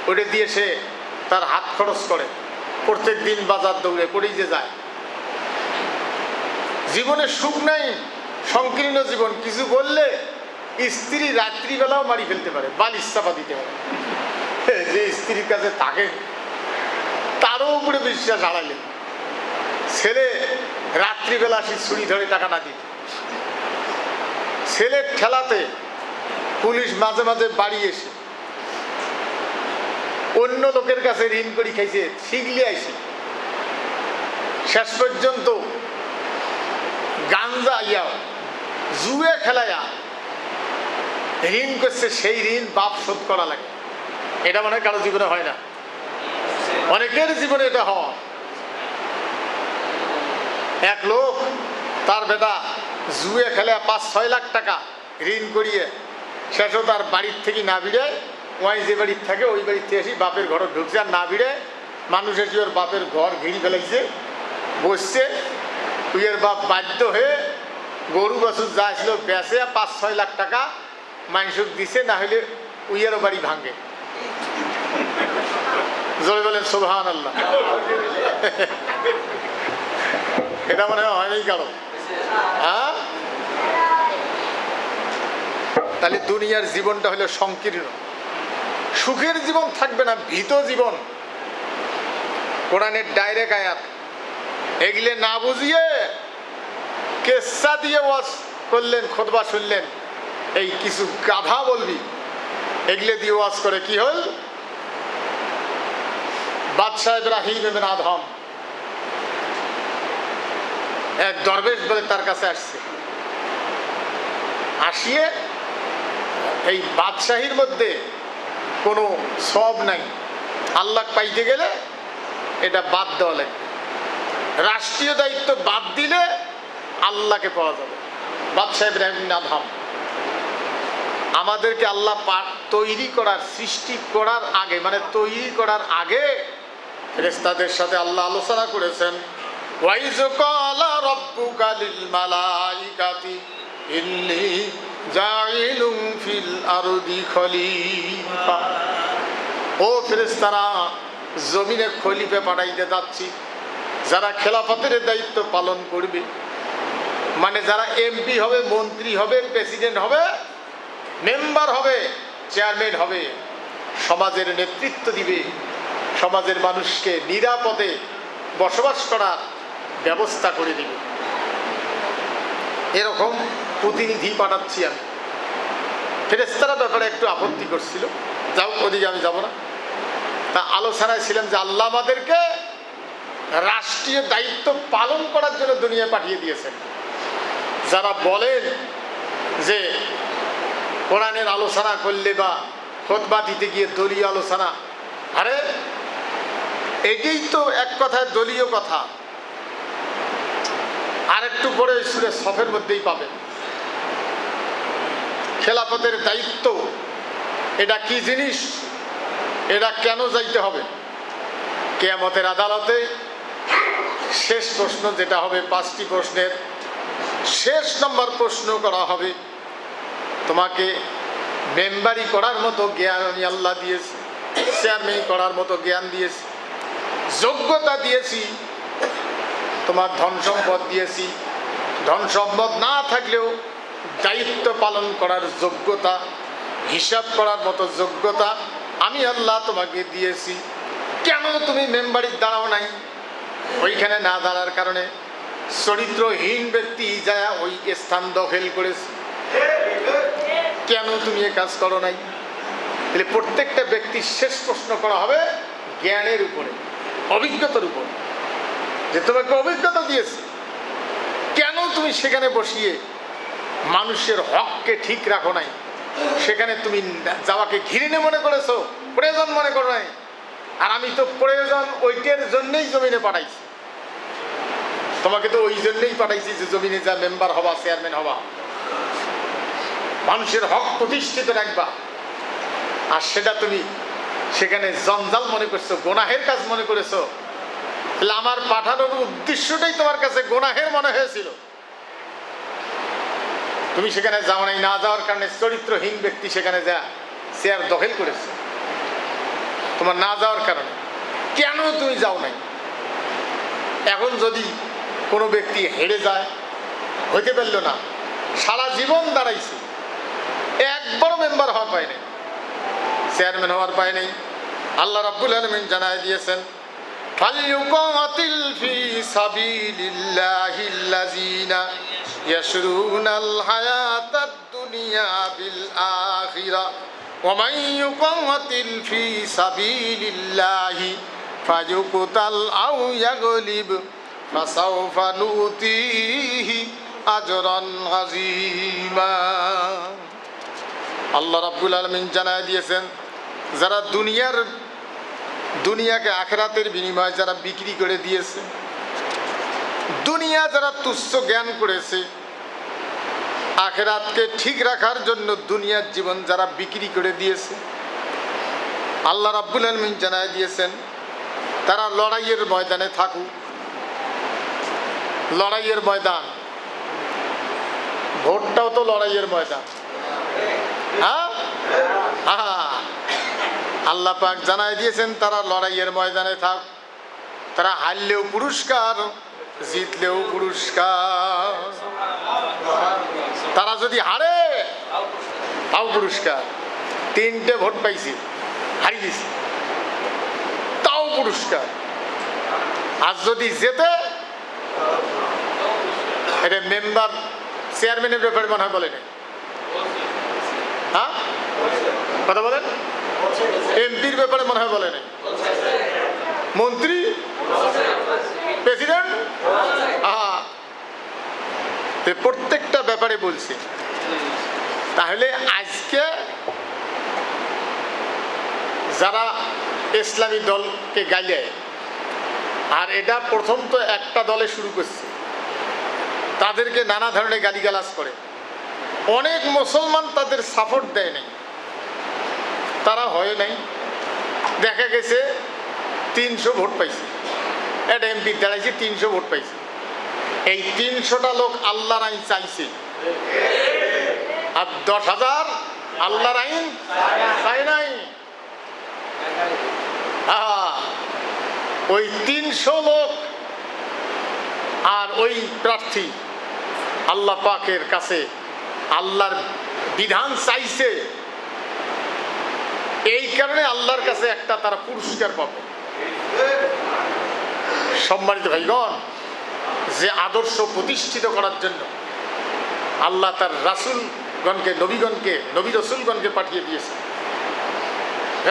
ওটা দিয়ে সে তার হাত খরচ করে, প্রত্যেক দিন বাজার দৌড়ে পড়েই যে যায়। জীবনে সুখ নাই, সংকীর্ণ জীবন। কিছু বললে স্ত্রী রাত্রিবেলাও মারি ফেলতে পারে, বালিশ চাপা দিতে পারে। যে স্ত্রীর কাছে থাকে তারও উপরে বিশ্বাস হারাইলেন। ছেলে রাত্রিবেলা সে ছুরি ধরে টাকা না দিত, ছেলের ঠেলাতে পুলিশ মাঝে মাঝে বাড়ি এসে অন্য লোকের কাছে ঋণ করি খাইছে, শিখলে আইছে। শেষ পর্যন্ত গাঞ্জা ইয়া জুয়ে খেলাইয়া ঋণ করছে, সেই ঋণ বাপ শোধ করা লাগে। এটা মনে হয় কারো জীবনে হয় না, অনেকের জীবনে এটা হয়। এক লোক তার বেটা জুয়ে খেলে 5-6 লাখ টাকা ঋণ করিয়ে শেষও তার বাড়ির থেকে না ভিড়ে, ওই যে বাড়ির থাকে ওই বাড়ির থেকে এসে বাপের ঘরে ঢুকছে, আর না ভিড়ে মানুষ এসে ওর বাপের ঘর ঘিরি ফেলাইছে, বসছে। উইয়ের বাপ বাধ্য হয়ে গরু বাছুর যা ছিল বেচে 5-6 লাখ টাকা মানুষক দিছে, না হলে উইয়েরও বাড়ি ভাঙে। জোরে বলেন সুবহানাল্লাহ। এটা মনে হয়নি কারো। হ্যাঁ, তাহলে দুনিয়ার জীবনটা হলো সংকীর্ণ, সুখের জীবন থাকবে না, ভীত জীবন। কোরআনের ডাইরেক্ট আয়াত, এগুলো না বুঝিয়ে কেসা দিয়ে ওয়াজ করলেন, খুতবা শুনলেন, এই কিছু গাধা বলবি, এগুলো দিয়ে ওয়াজ করে কি হল? বাদশাহ ইব্রাহিম ইবনে আদহাম এক দরবেশ বলে তার কাছে আসছে, আসিয়ে এই বাদশাহীর মধ্যে কোনো সব নাই, আল্লাহ পাইতে গেলে এটা বাদ দেওয়া লাগবে, রাষ্ট্রীয় দায়িত্ব বাদ দিলে আল্লাহকে পাওয়া যাবে। বাদশাহ ইব্রাহিম ইবনে আদহাম, আমাদেরকে আল্লাহ তৈরি করার, সৃষ্টি করার আগে, মানে তৈরি করার আগে ফেরেশতাদের সাথে আল্লাহ আলোচনা করেছেন। ওয়াইজ ক্বালা রাব্বুকা লিল মালাইকাতি ইন্নী জাইলুম ফিল আরদি খলিফা। ও ফেরেশতারা, জমিনে খলিফা পাঠাইতে যাচ্ছি, যারা খেলাফতের দায়িত্ব পালন করবে, মানে যারা এমপি হবে, মন্ত্রী হবে, প্রেসিডেন্ট হবে, মেম্বার হবে, চেয়ারম্যান হবে, সমাজের নেতৃত্ব দিবে, সমাজের মানুষকে নিরাপদে বসবাস করার ব্যবস্থা করে দিবে, এরকম প্রতিনিধি পাঠাচ্ছি আমি। ফেরেশতারা ব্যাপারে একটু আপত্তি করছিল, যাও ওদিকে আমি যাব না। তা আলোচনায় ছিলাম যে আল্লাহ আমাদেরকে রাষ্ট্রীয় দায়িত্ব পালন করার জন্য দুনিয়া পাঠিয়ে দিয়েছেন। যারা বলেন যে কোরআনের আলোচনা করলে বা খুতবা দিতে গিয়ে দলীয় আলোচনা, আরে এটাই তো এক কথায় দলীয় কথা। আরেকটু পরে সূরা সফের মধ্যেই পাবেন খেলাফতের দায়িত্ব এটা কি জিনিস, এটা কেন যাইতে হবে। কিয়ামতের আদালতে শেষ প্রশ্ন যেটা হবে, 5টি প্রশ্নের শেষ নম্বর প্রশ্ন করা হবে, তোমাকে মেম্বারি করার মতো জ্ঞান আমি আল্লাহ দিয়েছি, চেয়ারম্যান করার মতো জ্ঞান দিয়েছি, যোগ্যতা দিয়েছি, তোমার ধন সম্পদ দিয়েছি, ধন সম্পদ না থাকলেও দায়িত্ব পালন করার যোগ্যতা, হিসাব করার মতো যোগ্যতা আমি আল্লাহ তোমাকে দিয়েছি, কেন তুমি মেম্বারির দাঁড়াও নাই? ওইখানে না দাঁড়ার কারণে চরিত্রহীন ব্যক্তি যা ওই স্থান দখল করেছে, কেন তুমি এ কাজ করো নাই? তাহলে প্রত্যেকটা ব্যক্তির শেষ প্রশ্ন করা হবে জ্ঞানের উপরে, অভিজ্ঞতার উপর, যে তোমাকে অভিজ্ঞতা দিয়েছে, কেন তুমি সেখানে বসিয়ে মানুষের হককে ঠিক রাখো নাই? সেখানে তুমি যাওয়াকে ঘৃণা মনে করেছো, প্রয়োজন মনে করো নাই, আর আমি তো প্রয়োজন ওইটার জন্যই জমিনে পাঠাইছি, তোমাকে তো ওই জন্যই পাঠাইছি যে জমিনে যা মেম্বার হবা, চেয়ারম্যান হবা, মানুষের হক প্রতিষ্ঠিত রাখবা। আর সেটা তুমি সেখানে জঞ্জাল মনে করছো, গোনাহের কাজ মনে করেছো। তাহলে আমার পাঠানোর উদ্দেশ্যটাই তোমার কাছে গোনাহের মনে হয়েছিল। তুমি সেখানে যাও নাই, না যাওয়ার কারণে চরিত্রহীন ব্যক্তি সেখানে যা চেয়ার দখল করেছে, তোমার না যাওয়ার কারণে। কেন তুমি যাও নাই? এখন যদি কোনো ব্যক্তি হেরে যায়, হইতে পারল না, সারা জীবন দাঁড়াইছে, একবারও মেম্বার হওয়ার পায় নাই, চেয়ারম্যান হওয়ার পায় নাই, আল্লাহ রাব্বুল আলামিন জানায় দিয়েছেন ফালইউকাতিল ফি সাবিলিল্লাহিল্লাযিনা ইয়াশরুনাল হায়াতাদ দুনিয়া বিল আখিরা ওয়া মান ইউকাতিল ফি সাবিলিল্লাহি ফায়ুকতাল আও ইয়াগলিব ফাসাওফা নুতিহি আজরান আযীমা। আল্লাহ রাব্বুল আলামিন জানায় দিয়েছেন, যারা দুনিয়াকে আখিরাতের বিনিময়ে যারা বিক্রি করে দিয়েছে, দুনিয়া যারা তুচ্ছ জ্ঞান করেছে, আখিরাতকে ঠিক রাখার জন্য দুনিয়ার জীবন যারা বিক্রি করে দিয়েছে, আল্লাহ রাব্বুল আলামিন জানায় দিয়েছেন তারা লড়াইয়ের ময়দানে থাকুক। লড়াইয়ের ময়দান, ভোটটাও তো লড়াইয়ের ময়দান। হ্যাঁ, আল্লাহ পাক জানায় দিয়েছেন তারা লড়াইয়ের ময়দানে থাক। তারা হারলেও পুরস্কার, জিতলেও পুরস্কার। তারা যদি হারে তাও পুরস্কার। 3টে ভোট পাইছি, হারি গেছি, তাও পুরস্কার। আর যদি জেতে, এটা মেম্বার চেয়ারম্যানের ব্যাপারে মনে হয় বলে নাই। হ্যাঁ, কথা বলেন। এমপির ব্যাপারে মনে হয় বলে নাই, মন্ত্রী, প্রেসিডেন্ট, প্রত্যেকটা ব্যাপারে বলছে। তাহলে আজকে যারা ইসলামী দলকে গাইলে, আর এটা প্রথম তো একটা দলে শুরু করছে, তাদেরকে নানা ধরনের গালিগালাজ করে, অনেক মুসলমান তাদের সাপোর্ট দেয় নাই, তারা হয় নাই। দেখা গেছে 300 ভোট পাইছে, একটা এমপি দাঁড়াইছে, 300 ভোট পাইছে। এই 300টা লোক আল্লাহর আইন চাইছে, আর 10,000 আল্লাহর আইন চাই নাই। ওই 300 লোক আর ওই প্রার্থী আল্লাহ পাকের কাছে আল্লাহর বিধান চাইছে, এই কারণে আল্লাহর কাছে একটা তারা পুরস্কার পাবে। সম্মানিত ভাইগণ, যে আদর্শ প্রতিষ্ঠিত করার জন্য আল্লাহ তার রাসূলগণকে, নবী রাসূলগণকে পাঠিয়ে দিয়েছেন,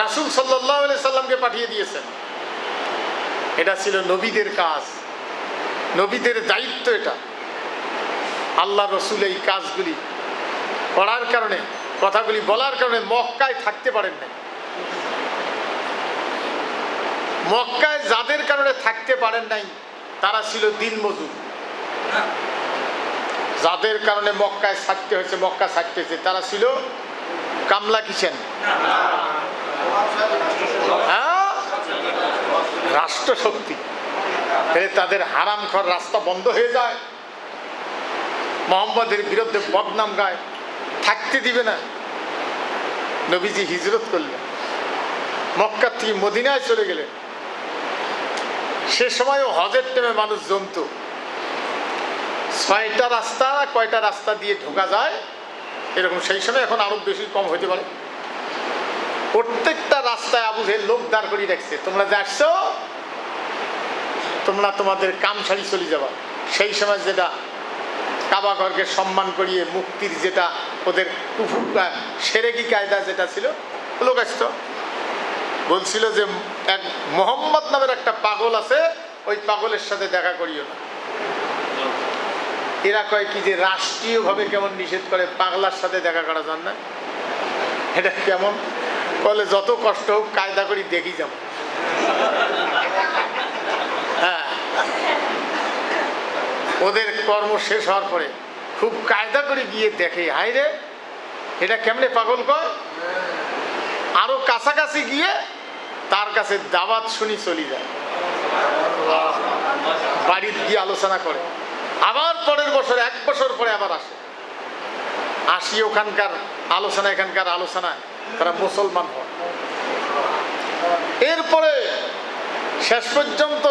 রাসূল সাল্লাল্লাহু আলাইহি সাল্লামকে পাঠিয়ে দিয়েছেন। এটা ছিল নবীদের কাজ, নবীদের দায়িত্ব। এটা আল্লাহ রসুল এই কাজগুলি করার কারণে, কথাগুলি বলার কারণে মক্কায় থাকতে পারেন নাই। মক্কায় যাদের কারণে থাকতে পারেন নাই তারা ছিল দিনমজুর। যাদের কারণে মক্কায় থাকতে হয়েছে, মক্কা থাকতেছে, তারা ছিল কামলা কিচেন, হ্যাঁ, রাষ্ট্রশক্তি। তাদের হারামখোর রাস্তা বন্ধ হয়ে যায়, মুহাম্মদের বিরুদ্ধে বদনাম গায়, থাকতে দিবে না। নবীজি হিজরত করলেন, মক্কা থেকে মদিনায় চলে গেলেন। সে সময়ও হজের টাইমে মানুষ জমত। 6টা রাস্তা, কয়টা রাস্তা দিয়ে ঢোকা যায় এরকম, সেই সময় এখন আরো বেশি কম হইতে পারে। প্রত্যেকটা রাস্তায় আবু জেহেল লোক দাঁড় করিয়ে রাখছে, তোমরা যে আসছো তোমরা তোমাদের কাম সারি চলে যাবা। সেই সময় যেটা কাবা ঘরকে সম্মান করিয়ে মুক্তির যেটা ওদের সেরেকি কায়দা যেটা ছিল, লোক আসতো, বলছিল যে এক মোহাম্মদ নামের একটা পাগল আছে, ওই পাগলের সাথে দেখা করিও না। এরা কয় কি যে রাষ্ট্রীয়ভাবে কেমন নিষেধ করে, পাগলার সাথে দেখা করা যান না, এটা কেমন? বলে যত কষ্ট হোক কায়দা করি দেখি যাব। হ্যাঁ, ওদের কর্ম শেষ হওয়ার পরে খুব কায়দা করে গিয়ে দেখে, হাই রে এটা কেমনে পাগল কয়। আরো কাছাকাছি গিয়ে তার কাছে দাওয়াত শুনি চলে যায়, বাড়িতে গিয়ে আলোচনা করে। আবার পরের বছর, 1 বছর পরে আবার আসি ওখানকার আলোচনায় তারা মুসলমান হয়। এরপরে শেষ পর্যন্ত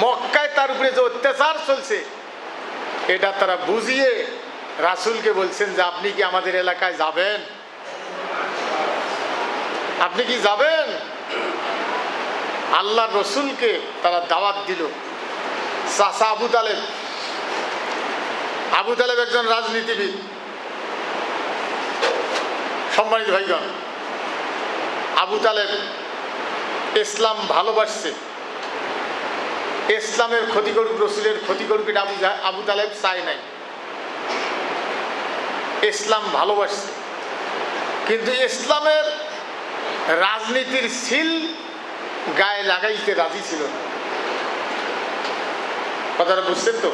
মক্কায় তার উপরে যে অত্যাচার চলছে এটা তারা বুঝিয়ে রাসূলকে বলছেন যে আপনি কি আমাদের এলাকায় যাবেন, আপনি কি যাবেন। আল্লাহর রসুলকে তারা দাওয়াত দিল। চাচা আবু তালেব একজন রাজনীতিবিদ। সম্মানিত ভাইগণ, আবু তালেব ইসলাম ভালোবাসছে, ইসলামের ক্ষতি করুক, রসুলের ক্ষতি করুক এটা আবু তালেব চায় নাই। ইসলাম ভালোবাসছে, কিন্তু ইসলামের রাজনীতির সিল গায়ে লাগাইতে রাজি ছিল না। কথাটা বুঝছেন তো?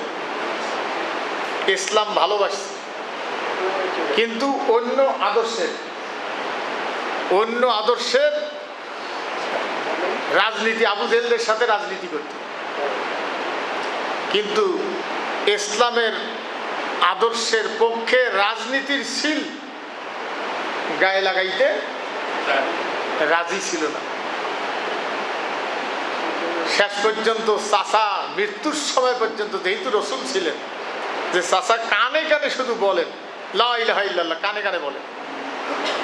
ইসলাম ভালোবাসছে কিন্তু অন্য আদর্শের রাজনীতি, আবু জেহেলদের সাথে রাজনীতি করত, কিন্তু ইসলামের আদর্শের পক্ষে রাজনীতির সিল গায়ে লাগাইতে রাজি ছিল না। শেষ পর্যন্ত চাচা মৃত্যুর সময় পর্যন্ত, যেহেতু রসুল ছিলেন, যে চাচা কানে কানে শুধু বলেন লা ইলাহা ইল্লাল্লাহ, কানে কানে বলেন,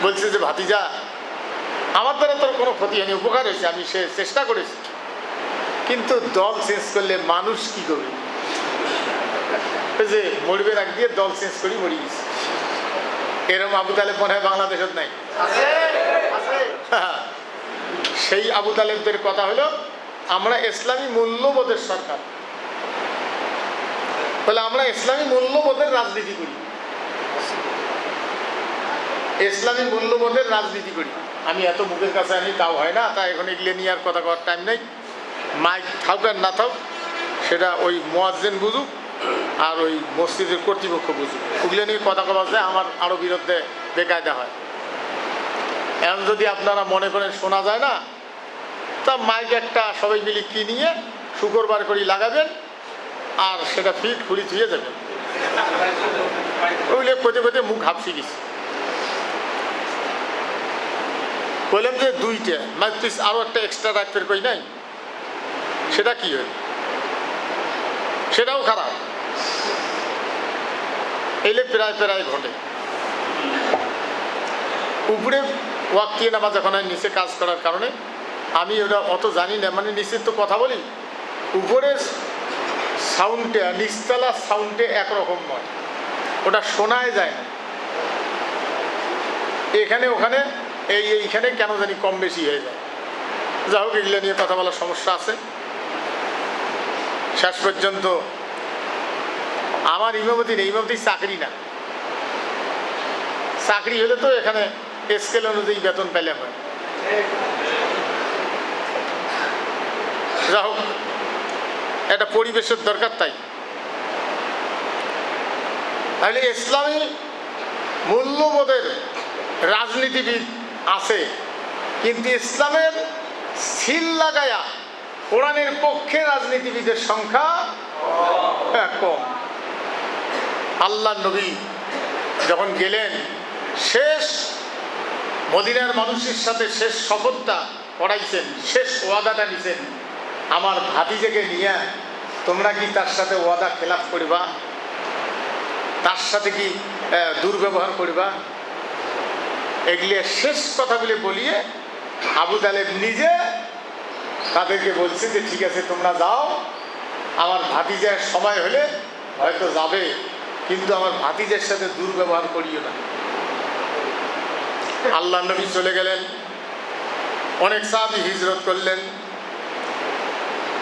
বলছে যে ভাতিজা আমার দ্বারা তোর কোনো ক্ষতি হয়নি, উপকার হয়েছে, আমি সে চেষ্টা করেছি, কিন্তু দল চেঞ্জ করলে মানুষ কি করবে, যে মরবে রাখ দিয়ে দল চেঞ্জ করি মরি গেছে। এরকম আবু তালেব মনে হয় বাংলাদেশত নাই। সেই আবু তালেবদের কথা হলো আমরা ইসলামী মূল্যবোধের সরকার, বলে আমরা ইসলামী মূল্যবোধের রাজনীতি করি, ইসলামী মূল্যবোধের রাজনীতি করি। আমি এত মুখের কাছে আনি তাও হয় না, তাই এখন এগুলো নিয়ে আর কথা কওয়ার টাইম নেই। মাইক থাক আর না থাক সেটা ওই মুয়াজ্জিন বুঝুক আর ওই মসজিদের কর্তৃপক্ষ বুঝুক, ওগুলো নিয়ে কথা বলা যায় আমার আরও বিরুদ্ধে বেকায়দা হয়। এখন যদি আপনারা মনে করেন শোনা যায় না, তা মাইক একটা সবাই মিলে কিনিয়ে শুক্রবার করে লাগাবেন আর সেটা ফিট খুলি ধুয়ে যাবেন। ওইগুলো কোথায় কোথায় মুখ হাফসি গেছে। বললাম যে 2টা মাইক পিস আরও একটা এক্সট্রা রাখতে কই নাই, সেটা কি হয়, সেটাও খারাপ। এলে প্রায় ঘটে। উপরে ওয়াক্তিয়া নামাজ এখন নিচে কাজ করার কারণে আমি ওটা অত জানি না, মানে নিচের তো কথা বলি, উপরের সাউন্ডে নিচতলা সাউন্ডে একরকম নয়, ওটা শোনাই যায় না। এখানে ওখানে এইখানে কেন জানি কম বেশি হয়ে যায়। যা হোক, এগুলো নিয়ে কথা বলার সমস্যা আছে। শেষ পর্যন্ত আমার ইমামতি নেই, ইমামতি চাকরি না, চাকরি হলে তো এখানে স্কেল অনুযায়ী বেতন পেলে হয়। যা হোক, একটা পরিবেশের দরকার, তাইলে ইসলামী মূল্যবোধের রাজনীতিবিদ আছে, কিন্তু ইসলামের সিল লাগায়া কোরআনের পক্ষে রাজনীতিবিদের সংখ্যা কম। আল্লাহ নবী যখন গেলেন, শেষ মদিনার মানুষের সাথে শেষ শপথটা করাইছেন, শেষ ওয়াদাটা নিছেন, আমার ভাতিজাকে নিয়ে তোমরা কি তার সাথে ওয়াদা খেলাফ করবা, তার সাথে কি দুর্ব্যবহার করবা, এগুলি শেষ কথাগুলি বলিয়ে আবু তালেব নিজে তাদেরকে বলছে যে ঠিক আছে তোমরা যাও, আমার ভাতিজার সময় হলে হয়তো যাবে, কিন্তু আমার ভাতিজার সাথে দুর্ব্যবহার করিও না। আল্লাহ নবী চলে গেলেন, অনেক সাহাবী হিজরত করলেন।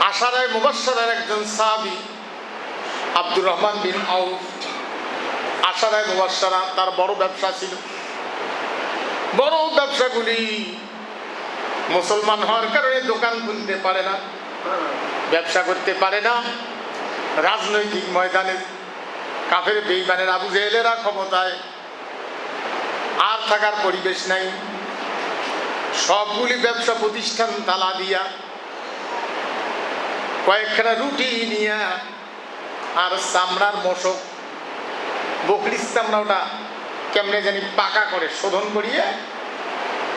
আশারায়ে মুবাশশারার একজন সাহাবী আব্দুর রহমান বিন আউফ, আশারায়ে মুবাশশারা, তার বড় ব্যবসা ছিল। বড় ব্যবসাগুলি মুসলমান হওয়ার কারণে দোকান খুলতে পারে না, ব্যবসা করতে পারে না। রাজনৈতিক ময়দানে কাফের বেঈমানের আবু জেহেলেরা ক্ষমতায়, আর থাকার পরিবেশ নাই। সবগুলি ব্যবসা প্রতিষ্ঠান তালা দিয়া, কয়েকখানা রুটি নিয়া আর চামড়ার মশক, বকরির চামড়া, ওটা কেমনে জানি পাকা করে শোধন করিয়ে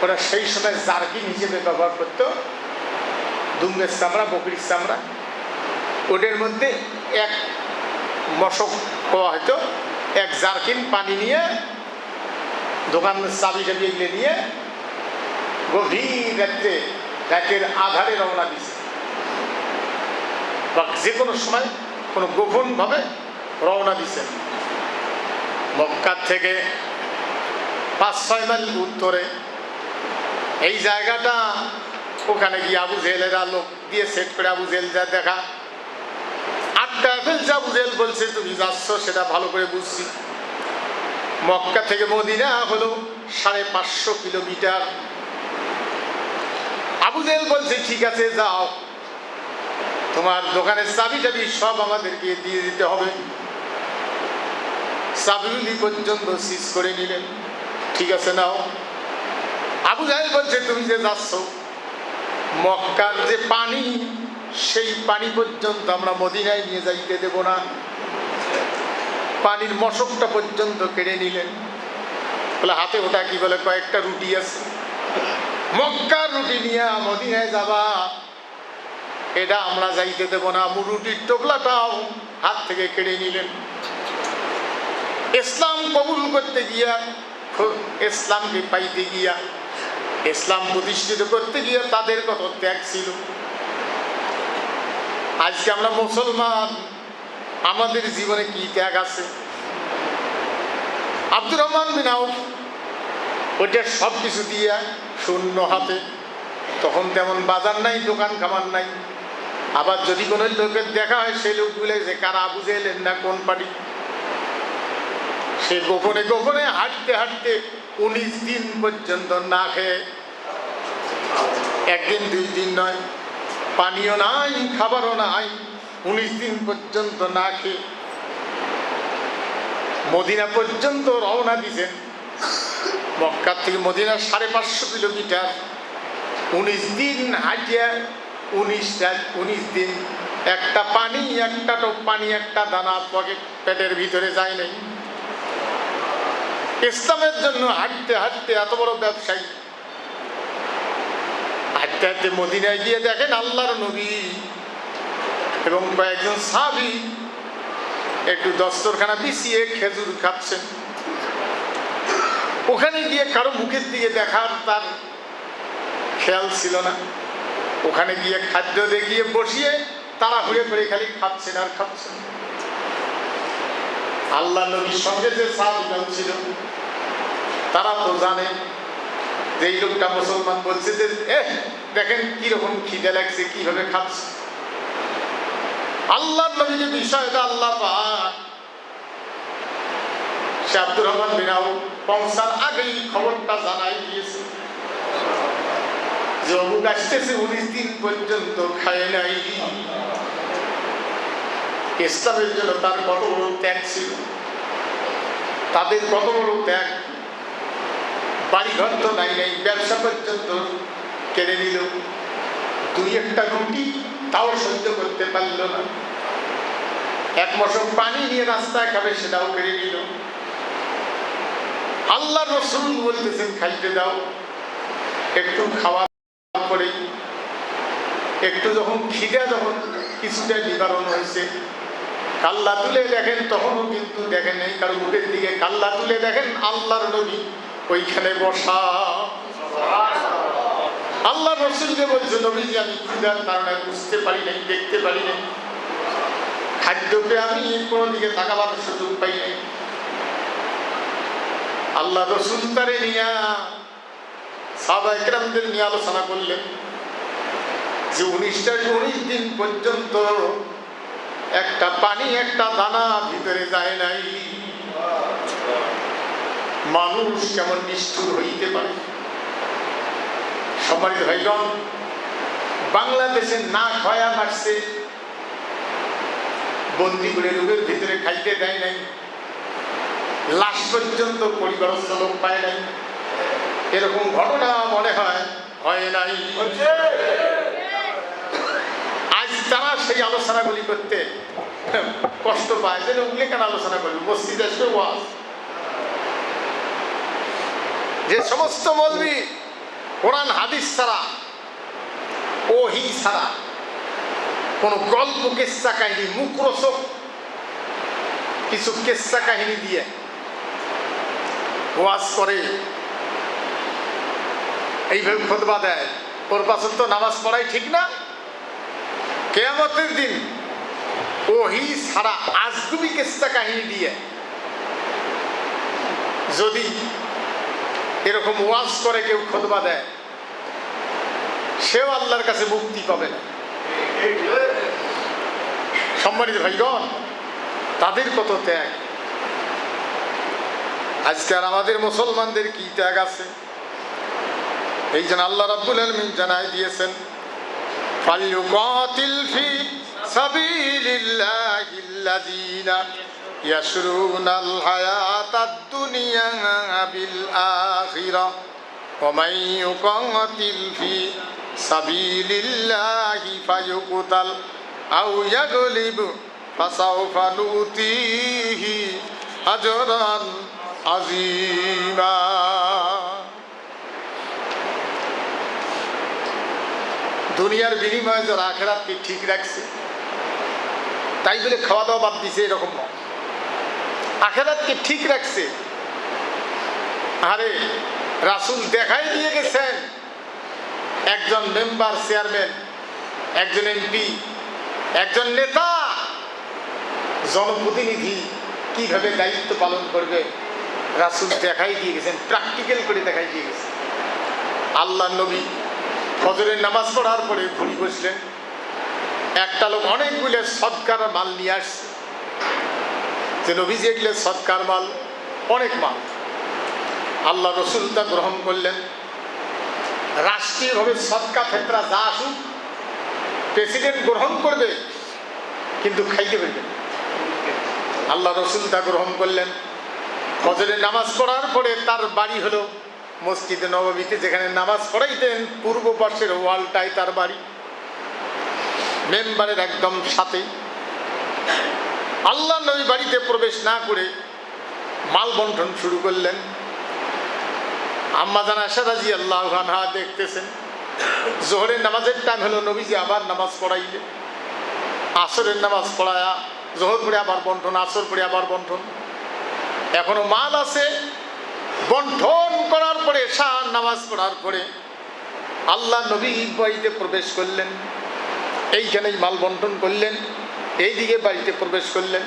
ওরা সেই সময় জার্কিন হিসেবে ব্যবহার করতো। দুম্বের চামড়া, বকরির চামড়া, ওদের মধ্যে এক মশক হওয়া হয়তো এক জার্কিন পানি নিয়ে দোকানের চাবি টাবি এগুলো নিয়ে গভীর রাত্রে, রাতের আধারে রওনা দিছে, বা যে কোনো সময় কোনো গোপনভাবে রওনা দিছে। মক্কার থেকে 5-6 মাইল উত্তরে এই জায়গাটা, ওখানে গিয়ে আবু জেহেলেরা লোক দিয়ে সেট করে আবু জেহেল যা দেখা আটটা ফেলছে। আবু জেহেল বলছে তুমি যাচ্ছ সেটা ভালো করে বুঝছি, মক্কা থেকে মদিনা হলো 550 কিলোমিটার। আবু জেহেল বলছে ঠিক আছে যাও, তোমার দোকানের চাবি টাবি সব আমাদেরকে দিয়ে দিতে হবে। চাবিগুলি পর্যন্ত সিজ করে নিলেন। ঠিক আছে নাও। আবু জেহেল বলছে তুমি যে যাচ্ছ, মক্কার যে পানি, সেই পানি পর্যন্ত আমরা মদিনায় নিয়ে যাইতে দেব না। পানির মশকটা পর্যন্ত কেড়ে নিলেন। বলে হাতে ওটা কি বলে, কয়েকটা রুটি আছে, মক্কার রুটি নিয়ে মদিনায় যাবা, এটা আমরা যাইতে দেব না। রুটির টোকলাটাও হাত থেকে কেড়ে নিলেন। ইসলাম কবুল করতে গিয়া, ইসলামকে পাইতে গিয়া, ইসলাম প্রতিষ্ঠিত করতে গিয়ে তাদের কত ত্যাগ ছিল। আজকে আমরা মুসলমান, আমাদের জীবনে কি ত্যাগ আছে। আব্দুর রহমান বিন আউফ ওইটা সব কিছু দিয়া শূন্য হাতে, তখন তেমন বাজার নাই, দোকান খাবার নাই। আবার যদি কোনো লোকের দেখা হয়, সেই লোকগুলো যে কারা, আবু জেহেলের না কোন পার্টি, সে গোপনে গোপনে হাঁটতে হাঁটতে 19 দিন পর্যন্ত না খেয়ে, একদিন 2 দিন নয়, পানিও নাই, খাবারও নাই, 19 দিন পর্যন্ত না খেয়ে মদিনা পর্যন্ত রওনা দিয়েছেন। মক্কা থেকে মদিনা 550 কিলোমিটার, 19 দিন হাঁটিয়া, 19 দিন একটা পানি, একটা টোপ পানি, একটা দানা পেটের ভিতরে যায় নাই। ইসলামের জন্য হাঁটতে হাঁটতে এত বড় ব্যবসায়ী, হাঁটতে হাঁটতে মদিনায় গিয়ে দেখেন আল্লাহর নবী এবং কয়েকজন সাহাবী একটু দস্তরখানা বিছিয়ে খেজুর খাচ্ছেন। ওখানে গিয়ে কারো মুখের দিকে দেখার তার খেয়াল ছিল না। ওখানে গিয়ে খাদ্য দেখিয়ে বসিয়ে তারা হুড়ে করে খালি খাচ্ছেন আর খাচ্ছেন। আল্লাহ নবীর সঙ্গে যে সাহাবীগণ ছিল, তারা তো জানে যে এই লোকটা মুসলমান, বলছে যে দেখেন কিরকম খিদে লাগছে, কিভাবে খাচ্ছে। আল্লাহর নবীর বিষয়টা আল্লাহ পাক সে আব্দুর রহমান বিন আউফ পৌঁছার আগেই খবরটা জানাই দিয়েছে যে অমুক আসতেছে, 19 দিন পর্যন্ত খায় নাই। ইসলামের জন্য তার কত বড় ত্যাগ ছিল, তাদের কত বড় ত্যাগ। বাড়িঘর তো নাই, ব্যবসা পর্যন্ত কেড়ে নিল। 2-1টা রুটি তাও সহ্য করতে পারল না। 1 মশক পানি নিয়ে রাস্তায় খাবে, সেটাও কেড়ে নিল। আল্লাহ রাসূল বলতেছেন খাইতে দাও। একটু খাওয়ার পরে একটু যখন খিদে, যখন কিছুটা নিবারণ হয়েছে, কাল্লা তুলে দেখেন, তখনও কিন্তু দেখেন নেই কারো মুখের দিকে। কাল্লা তুলে দেখেন আল্লাহর নবী ওইখানে বসা। আল্লাহ রাসূলকে বলছে, নবীজি আমি ক্ষুধার কারণে বুঝতে পারি নাই, দেখতে পারি নাই, খাদ্যকে আমি কোনো দিকে তাকাবার সুযোগ পাই নাই। আল্লাহ রাসূল তারে নিয়া সাহাবায়ে কেরামদের নিয়ে আলোচনা করলেন যে 19 দিন পর্যন্ত একটা পানি, একটা দানা ভিতরে যায় নাই। মানুষ কেমন নিষ্ঠুর হইতে পারে। সম্মানিত ভাইগণ, বাংলাদেশে না খয়া মারছে, বন্দি করে রোগের ভিতরে খাইতে দেয় নাই, লাশ পর্যন্ত পরিবারস্থ লোক পায় নাই, এরকম ঘটনা মনে হয় নাই। আজ তারা সেই আলোচনাগুলি করতে কষ্ট পায়, যে উগলে কেন আলোচনা করবে, মসজিদে এসে ওয়াজ। যে সমস্ত মৌলবি কোরআন হাদিস ছাড়া, ওহী ছাড়া, কোন গল্প কেচ্ছা কাহিনী, মুখরোচক কিছু কেচ্ছা কাহিনী দিয়ে ওয়াজ করে, এইভাবে খুতবা দেয়, ওর পাশে তো নামাজ পড়াই ঠিক না। কিয়ামতের দিন ওহী ছাড়া আজগুবি কেচ্ছা কাহিনী দিয়ে যদি এরকম ওয়াজ করে কেউ খুতবা দেয়, সেও আল্লাহর কাছে মুক্তি পাবে না। সম্মানিত ভাইগণ, তাদের কত ত্যাগ। আজকে আর আমাদের মুসলমানদের কি ত্যাগ আছে। এই জন্য আল্লাহ রাব্বুল আলামিন জানায় দিয়েছেন, ফালইউকাতিল ফি সাবিলিল্লাহিল্লাযীনা ইয়াশরুনাল হায়াতাদ দুনিয়া বিল আখিরাহ ওয়া মান ইউকাতিল ফি সাবিলিল্লাহি ফায়ুকতাল আও ইয়াগলিব ফাসাউফা নুতিহি আজরান আযীমা। দুনিয়ার বিনিময়ে যারা আখিরাতকে ঠিক রাখছে, তাই বলে খাওয়া দাওয়া বাদ দিছে এরকম নয়, আখিরাতকে ঠিক রাখছে। আরে রাসূল দেখাই দিয়ে গেছেন, একজন মেম্বার, চেয়ারম্যান, একজন এমপি, একজন নেতা, জনপ্রতিনিধি কিভাবে দায়িত্ব পালন করবে রাসূল দেখাই দিয়ে গেছেন, প্র্যাকটিক্যাল করে দেখাই দিয়ে গেছেন। আল্লাহ নবী ফজরের নামাজ পড়ার পরে ঘুরি বসলেন, একটা লোক অনেকগুলো সদকার মাল নিয়ে আসছে, যে নবীজি এগুলো সদকার মাল, অনেক মাল। আল্লাহ রসুল তা গ্রহণ করলেন। রাষ্ট্রীয়ভাবে সদকা ফেতরা যা আসুক প্রেসিডেন্ট গ্রহণ করবে, কিন্তু খাইতে পারবে না। আল্লাহ রসুল তা গ্রহণ করলেন। ফজরের নামাজ পড়ার পরে তার বাড়ি হলো মসজিদে নববীতে, যেখানে নামাজ পড়াইতেন, পূর্ব পাশের ওয়ালটাই তার বাড়ি, মেম্বারের একদম সাথে। আল্লাহ নবী বাড়িতে প্রবেশ না করে মাল বন্টন শুরু করলেন। আম্মা জান আয়েশা রাদিয়াল্লাহু আনহা দেখতেছেন, জোহরের নামাজের টাইম হলো, নবীজি আবার নামাজ পড়াইলেন। আসরের নামাজ পড়ায়া জোহর পড়ে আবার বন্টন, আসর পড়ে আবার বন্টন। এখনো মাল আছে। বন্টন করার পরে, শাহ নামাজ পড়ার পরে আল্লাহ নবী বাড়িতে প্রবেশ করলেন, এইখানেই মাল বন্টন করলেন, এইদিকে বাড়িতে প্রবেশ করলেন।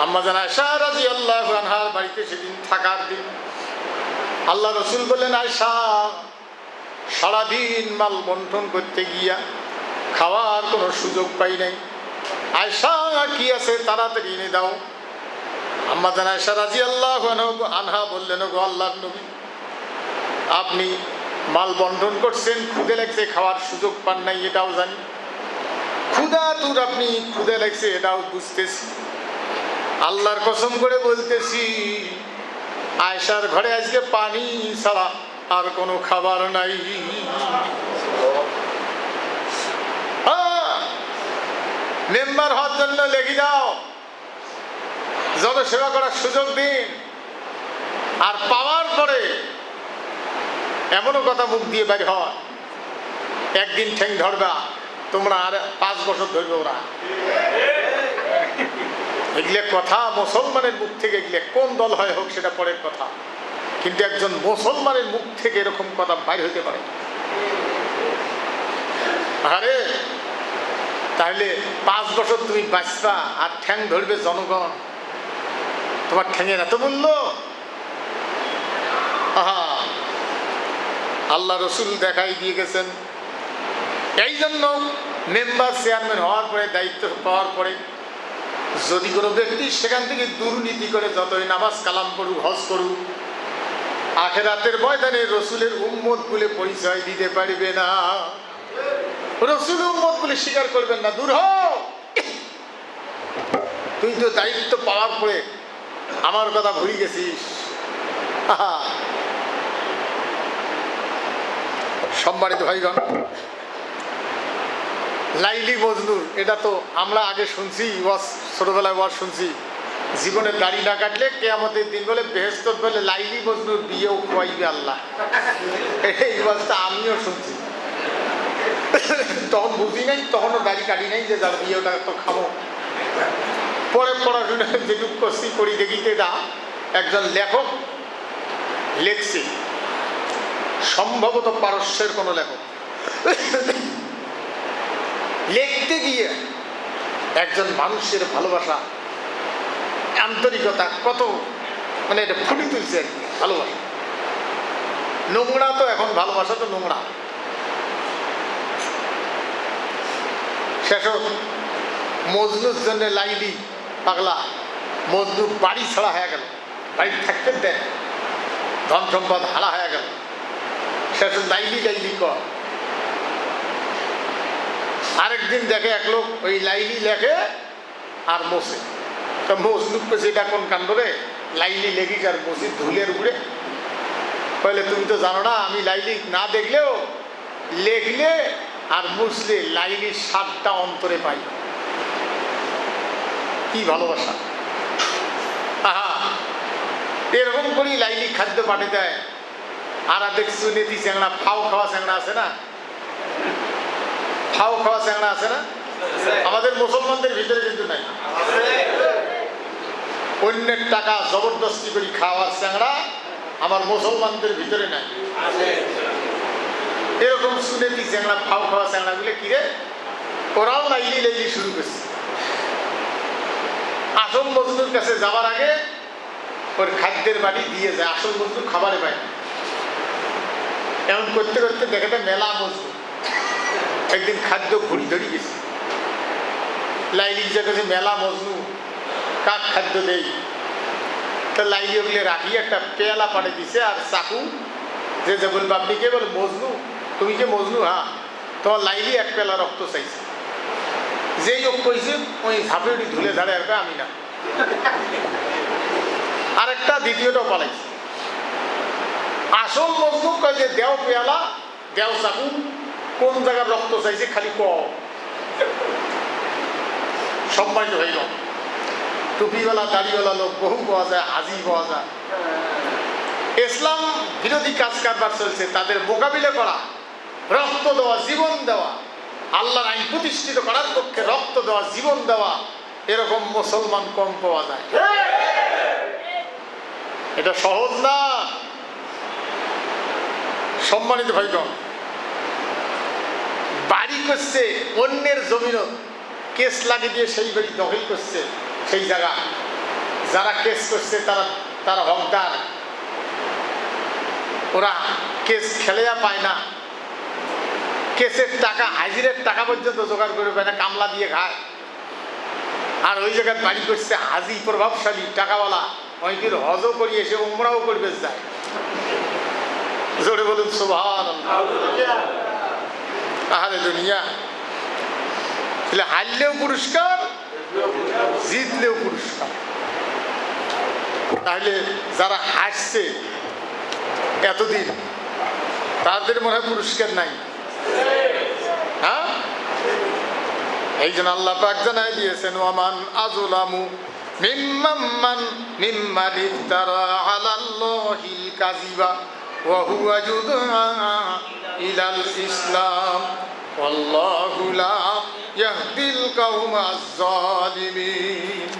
আম্মা জান আয়েশা রাদিয়াল্লাহু আনহার বাড়িতে সেদিন থাকার দিন। আল্লাহ রসুল বললেন, আয়েশা, সারাদিন মাল বন্টন করতে গিয়া খাওয়ার কোনো সুযোগ পাই নাই, আয়েশা কি আছে তাড়াতাড়ি এনে দাও। আম্মা জান আয়েশা রাদিয়াল্লাহু আনহা বললেন, গো আল্লাহর নবী, আপনি মাল বন্টন করছেন, ক্ষুদে লাগছে, খাওয়ার সুযোগ পান নাই, এটাও জানি। ক্ষুধা তুর, আপনি ক্ষুদে লাগছে এটাও বুঝতেছি। আল্লাহর কসম করে বলতেছি, আয়েশার ঘরে আজকে পানি ছাড়া আর কোনো খাবার নাই। মেম্বার হওয়ার জন্য লেগে যাও, জনসেবা করার সুযোগ দিন। আর পাওয়ার পরে এমনও কথা মুখ দিয়ে বের হয়, একদিন ঠেং ধরবা তোমরা, আর 5 বছর ধরবে ওরা। এগুলো কথা মুসলমানের মুখ থেকে, এগুলো কোন দল হয় হোক সেটা পরের কথা, কিন্তু একজন মুসলমানের মুখ থেকে এরকম কথা বাইর হতে পারে। আরে তাহলে 5 বছর তুমি বাঁচবা আর ঠ্যাং ধরবে জনগণ, তোমার ঠ্যাঙের এত মূল্য? আহা, আল্লাহ রসুল দেখাই দিয়ে গেছেন। এই জন্য মেম্বার, চেয়ারম্যান হওয়ার পরে, দায়িত্ব পাওয়ার পরে যদি কোনো ব্যক্তি সেখান থেকে দুর্নীতি করে, যতই নামাজ কালাম করুক, হজ করুক, আখিরাতের ময়দানে রসুলের উম্মত বলে পরিচয় দিতে পারবে না, রসুল উম্মত বলে স্বীকার করবেন না। দূর হও, তুই তো দায়িত্ব পাওয়ার পরে আমার কথা ভুলে গেছিস। সম্মানিত ভাইগণ, লাইলি মজনুর এটা তো আমরা আগে শুনছি, ছোটবেলায় ওয়াজ শুনছি, জীবনে দাড়ি না কাটলে কিয়ামতের দিন বলে বেহেশত বলে লাইলি মজনুর বিয়েও খোয়াইবে আল্লাহ। এই ওয়াজটা আমিও শুনছি, তখন বুঝি নাই, তখনও দাড়ি কাটি নাই যে যার বিয়েটা তো খাবো। পরে পড়াশোনা যেটুকু করছি করি দেখিতে দা একজন লেখক লেখছে, সম্ভবত পারস্যের কোনো লেখক, লিখতে গিয়ে একজন মানুষের ভালোবাসা আন্তরিকতা কত মানে এটা ফুটি তুলছে আর কি। ভালোবাসা নোংরা তো এখন, ভালোবাসা তো নোংরা। শেষ মজনুর জন্য লাইলি পাগলা মজনু বাড়ি ছাড়া হয়ে গেল, বাড়ি থাকতে দেন, ধন সম্পদ হারা হয়ে গেল। শেষ লাইলি লাইলি কর। আরেকদিন দেখে এক লোক ওই লাইলি লেখে আর মোসে, তো মজনু পেছে এটা কোন কাণ্ড রে, লাইলি লেগিস আর মোসি ধুলের উপরে। বলে তুমি তো জানো না, আমি লাইলি না দেখলেও লেখলে আর মুসলে লাইলির স্বাদটা অন্তরে পাই। কি ভালোবাসা! আহা, এরকম করেই লাইলি খাদ্য পাঠে দেয়। আর দেখছো নেতি চ্যাংড়া, ফাও খাওয়া চ্যাংড়া আছে না, ফাও খাওয়া চ্যাংড়া আছে না, আমাদের মুসলমানদের ভিতরে কিন্তু নাই। অন্যের টাকা জবরদস্তি করে খাওয়ার চ্যাংড়া আমার মুসলমানদের ভিতরে নাই। এরকম সুনেতি চ্যাংড়া, ফাও খাওয়া চ্যাংড়া গুলো কিরে, ওরাও লাইলি লাইলি শুরু করছে। আসল মজদুর কাছে যাওয়ার আগে ওর খাদ্যের বাড়ি দিয়ে যায়, আসল মজদুর খাবারে পায়। এমন করতে করতে দেখে মেলা মজদুর একদিন খাদ্য ঘুরি ধরি গেছে। লাইলি যে কাছে মেলা মজনু, কাক খাদ্য দেই, তা লাইলি ওগুলো রাখি একটা পেয়ালা পাড়ে দিছে আর চাকু, যে বলবো আপনি কে, বলে মজনু, তুমি কে মজনু? হ্যাঁ। তোমার লাইলি এক পেলা রক্ত চাইছে। যেই ও কইছে ওই ঝাঁপে উঠি ধুলে ঝাড়ে আর আমি না। আরেকটা দ্বিতীয়টাও পালাইছে। আসল মজনু কয় যে দেও পেয়ালা, দেও চাকু, কোন জায়গার রক্ত চাইছে খালি ক। সম্মানিত হইল, টুপিওয়ালা দাড়িওয়ালা লোক বহু পাওয়া যায়, হাজি পাওয়া যায়। ইসলাম বিরোধী কাজ কারবার চলছে, তাদের মোকাবিলা করা, রক্ত দেওয়া, জীবন দেওয়া, আল্লাহর আইন প্রতিষ্ঠিত করার পক্ষে রক্ত দেওয়া, জীবন দেওয়া, এরকম মুসলমান কম পাওয়া যায়। এটা সহজ না। সম্মানিত ভাইগণ, বাড়ি করছে অন্যের জমিনত, কেস লাগিয়ে দিয়ে সেই বাড়ি দখল করছে, সেই জায়গা যারা কেস করছে তারা হকদার, ওরা কেস খেলেয়া পায় না, কেসের টাকা, হাজিরের টাকা পর্যন্ত জোগাড় করে পায় না, কামলা দিয়ে খায়। আর ওই জায়গায় বাড়ি করছে হাজি প্রভাবশালী টাকাওয়ালা, অনেকের হজও করি এসে উমরাও করবে যায়। জোরে বলুন সুবহানাল্লাহ। আহারে দুনিয়া, হারলেও পুরস্কার, জিতলেও পুরস্কার। তাহলে যারা হাসছে এতদিন, তাদের মনে হয় পুরস্কার নাই। হ্যাঁ, এই জন্য আল্লাহ পাক জানাই দিয়েছেন, ওয়ামান আযলামু মিম্মান ইফতারা আলাল্লাহিল কাযিবা ওয়া হুয়া ইউদআ ইলাল ইসলাম ওয়াল্লাহু লা ইয়াহদিল কওমাজ জালিমিন।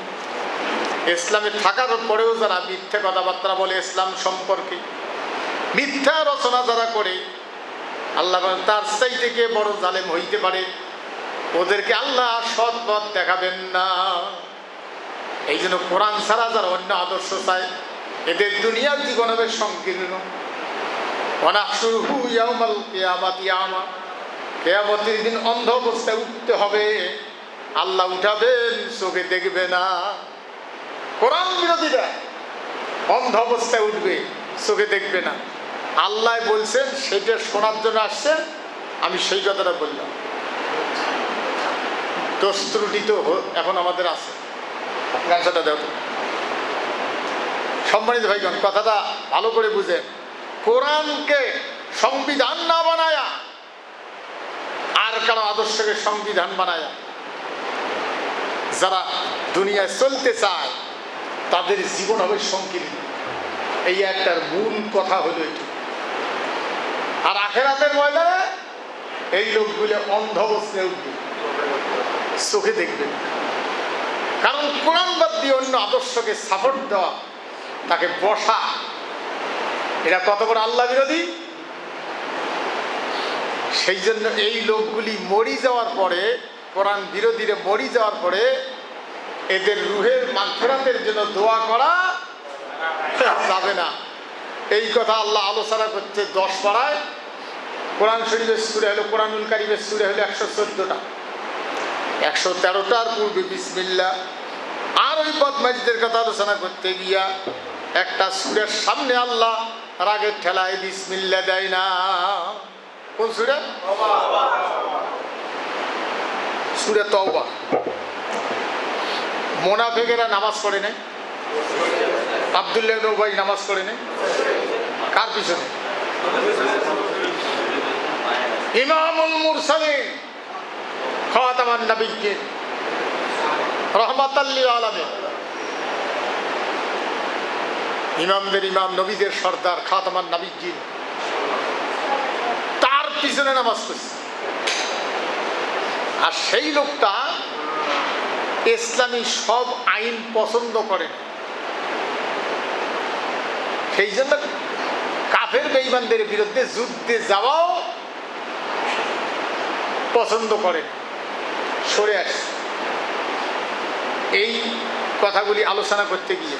ইসলামে থাকার পরেও যারা মিথ্যা কথাবার্তা বলে ইসলাম সম্পর্কে, মিথ্যা রচনা যারা করে, আল্লাহ তার চাইতে কে বড় জালেম হইতে পারে? ওদেরকে আল্লাহ সৎ পথ দেখাবেন না। এই জন্য কোরআন ছাড়া যারা অন্য আদর্শ চায়, এদের দুনিয়ার জীবন হবে সংকীর্ণ। ওয়ানাহশুরুহু ইয়াওমাল কিয়ামাতি আমা, কিয়ামতের দিন অন্ধ অবস্থায় উঠতে হবে, আল্লাহ উঠাবেন, চোখে দেখবে না। কোরআন বিরোধীরা অন্ধ অবস্থায় উঠবে, চোখে দেখবে না। আল্লাহ বলছেন সেটা শোনার জন্য আসছেন, আমি সেই কথাটা বললাম। দোষ ত্রুটি তো এখন আমাদের আছে। গানটা দেখো। সম্মানিত ভাইগণ, কথাটা ভালো করে বুঝেন। কোরআনকে সংবিধান না বানায়া আর কারো আদর্শকে সংবিধান বানায়া যারা দুনিয়ায় চলতে চায় তাদের জীবন হবে সংকীর্ণ। এই একটার মূল কথা হলো এটি। আর আখেরাতের ময়দানে এই লোকগুলো অন্ধ অবস্থায় উঠবে, চোখে দেখবে। কারণ কোরআন বাদ দিয়ে অন্য আদর্শকে সাপোর্ট দেওয়া, তাকে বসা, এটা কত বড় আল্লাহ বিরোধী। সেই জন্য এই লোকগুলি মরি যাওয়ার পরে, কোরআন বিরোধীরা মরি যাওয়ার পরে এদের রুহের মাগফিরাতের জন্য দোয়া করা যাবে না। এই কথা আল্লাহ আলোচনা করছে 10 পারায়। কোরআন শরীফের সূরা হলো, কোরআনুল কারীমের সূরা হলো 114টা, 113টার পূর্বে বিসমিল্লাহ। আর ওই বদমাইশদের কথা আলোচনা করতে গিয়া একটা সূরার সামনে আল্লাহ রাগের ঠেলায় বিসমিল্লাহ দেয় না। কোন সূরা? সূরা তাওবা। মুনাফিকেরা নামাজ পড়ে নাই, আব্দুল্লাহ ইবনে উবাই নামাজ পড়ে নাই। কার পিছনে? ইমামুল মুরসালিন, খাতামান নবিয়্যিন, রাহমাতাল লিল আলামিন। ইমামদের ইমাম, নবীদের সর্দার, খাতামান নবিয়্যিন, তার পিছনে নামাজ পড়ছে। আর সেই লোকটা ইসলামী সব আইন পছন্দ করে না। সেই জন্য কাফের বেঈমানদের বিরুদ্ধে যুদ্ধে যাওয়াও পছন্দ করে, সরে আসে। এই কথাগুলি আলোচনা করতে গিয়ে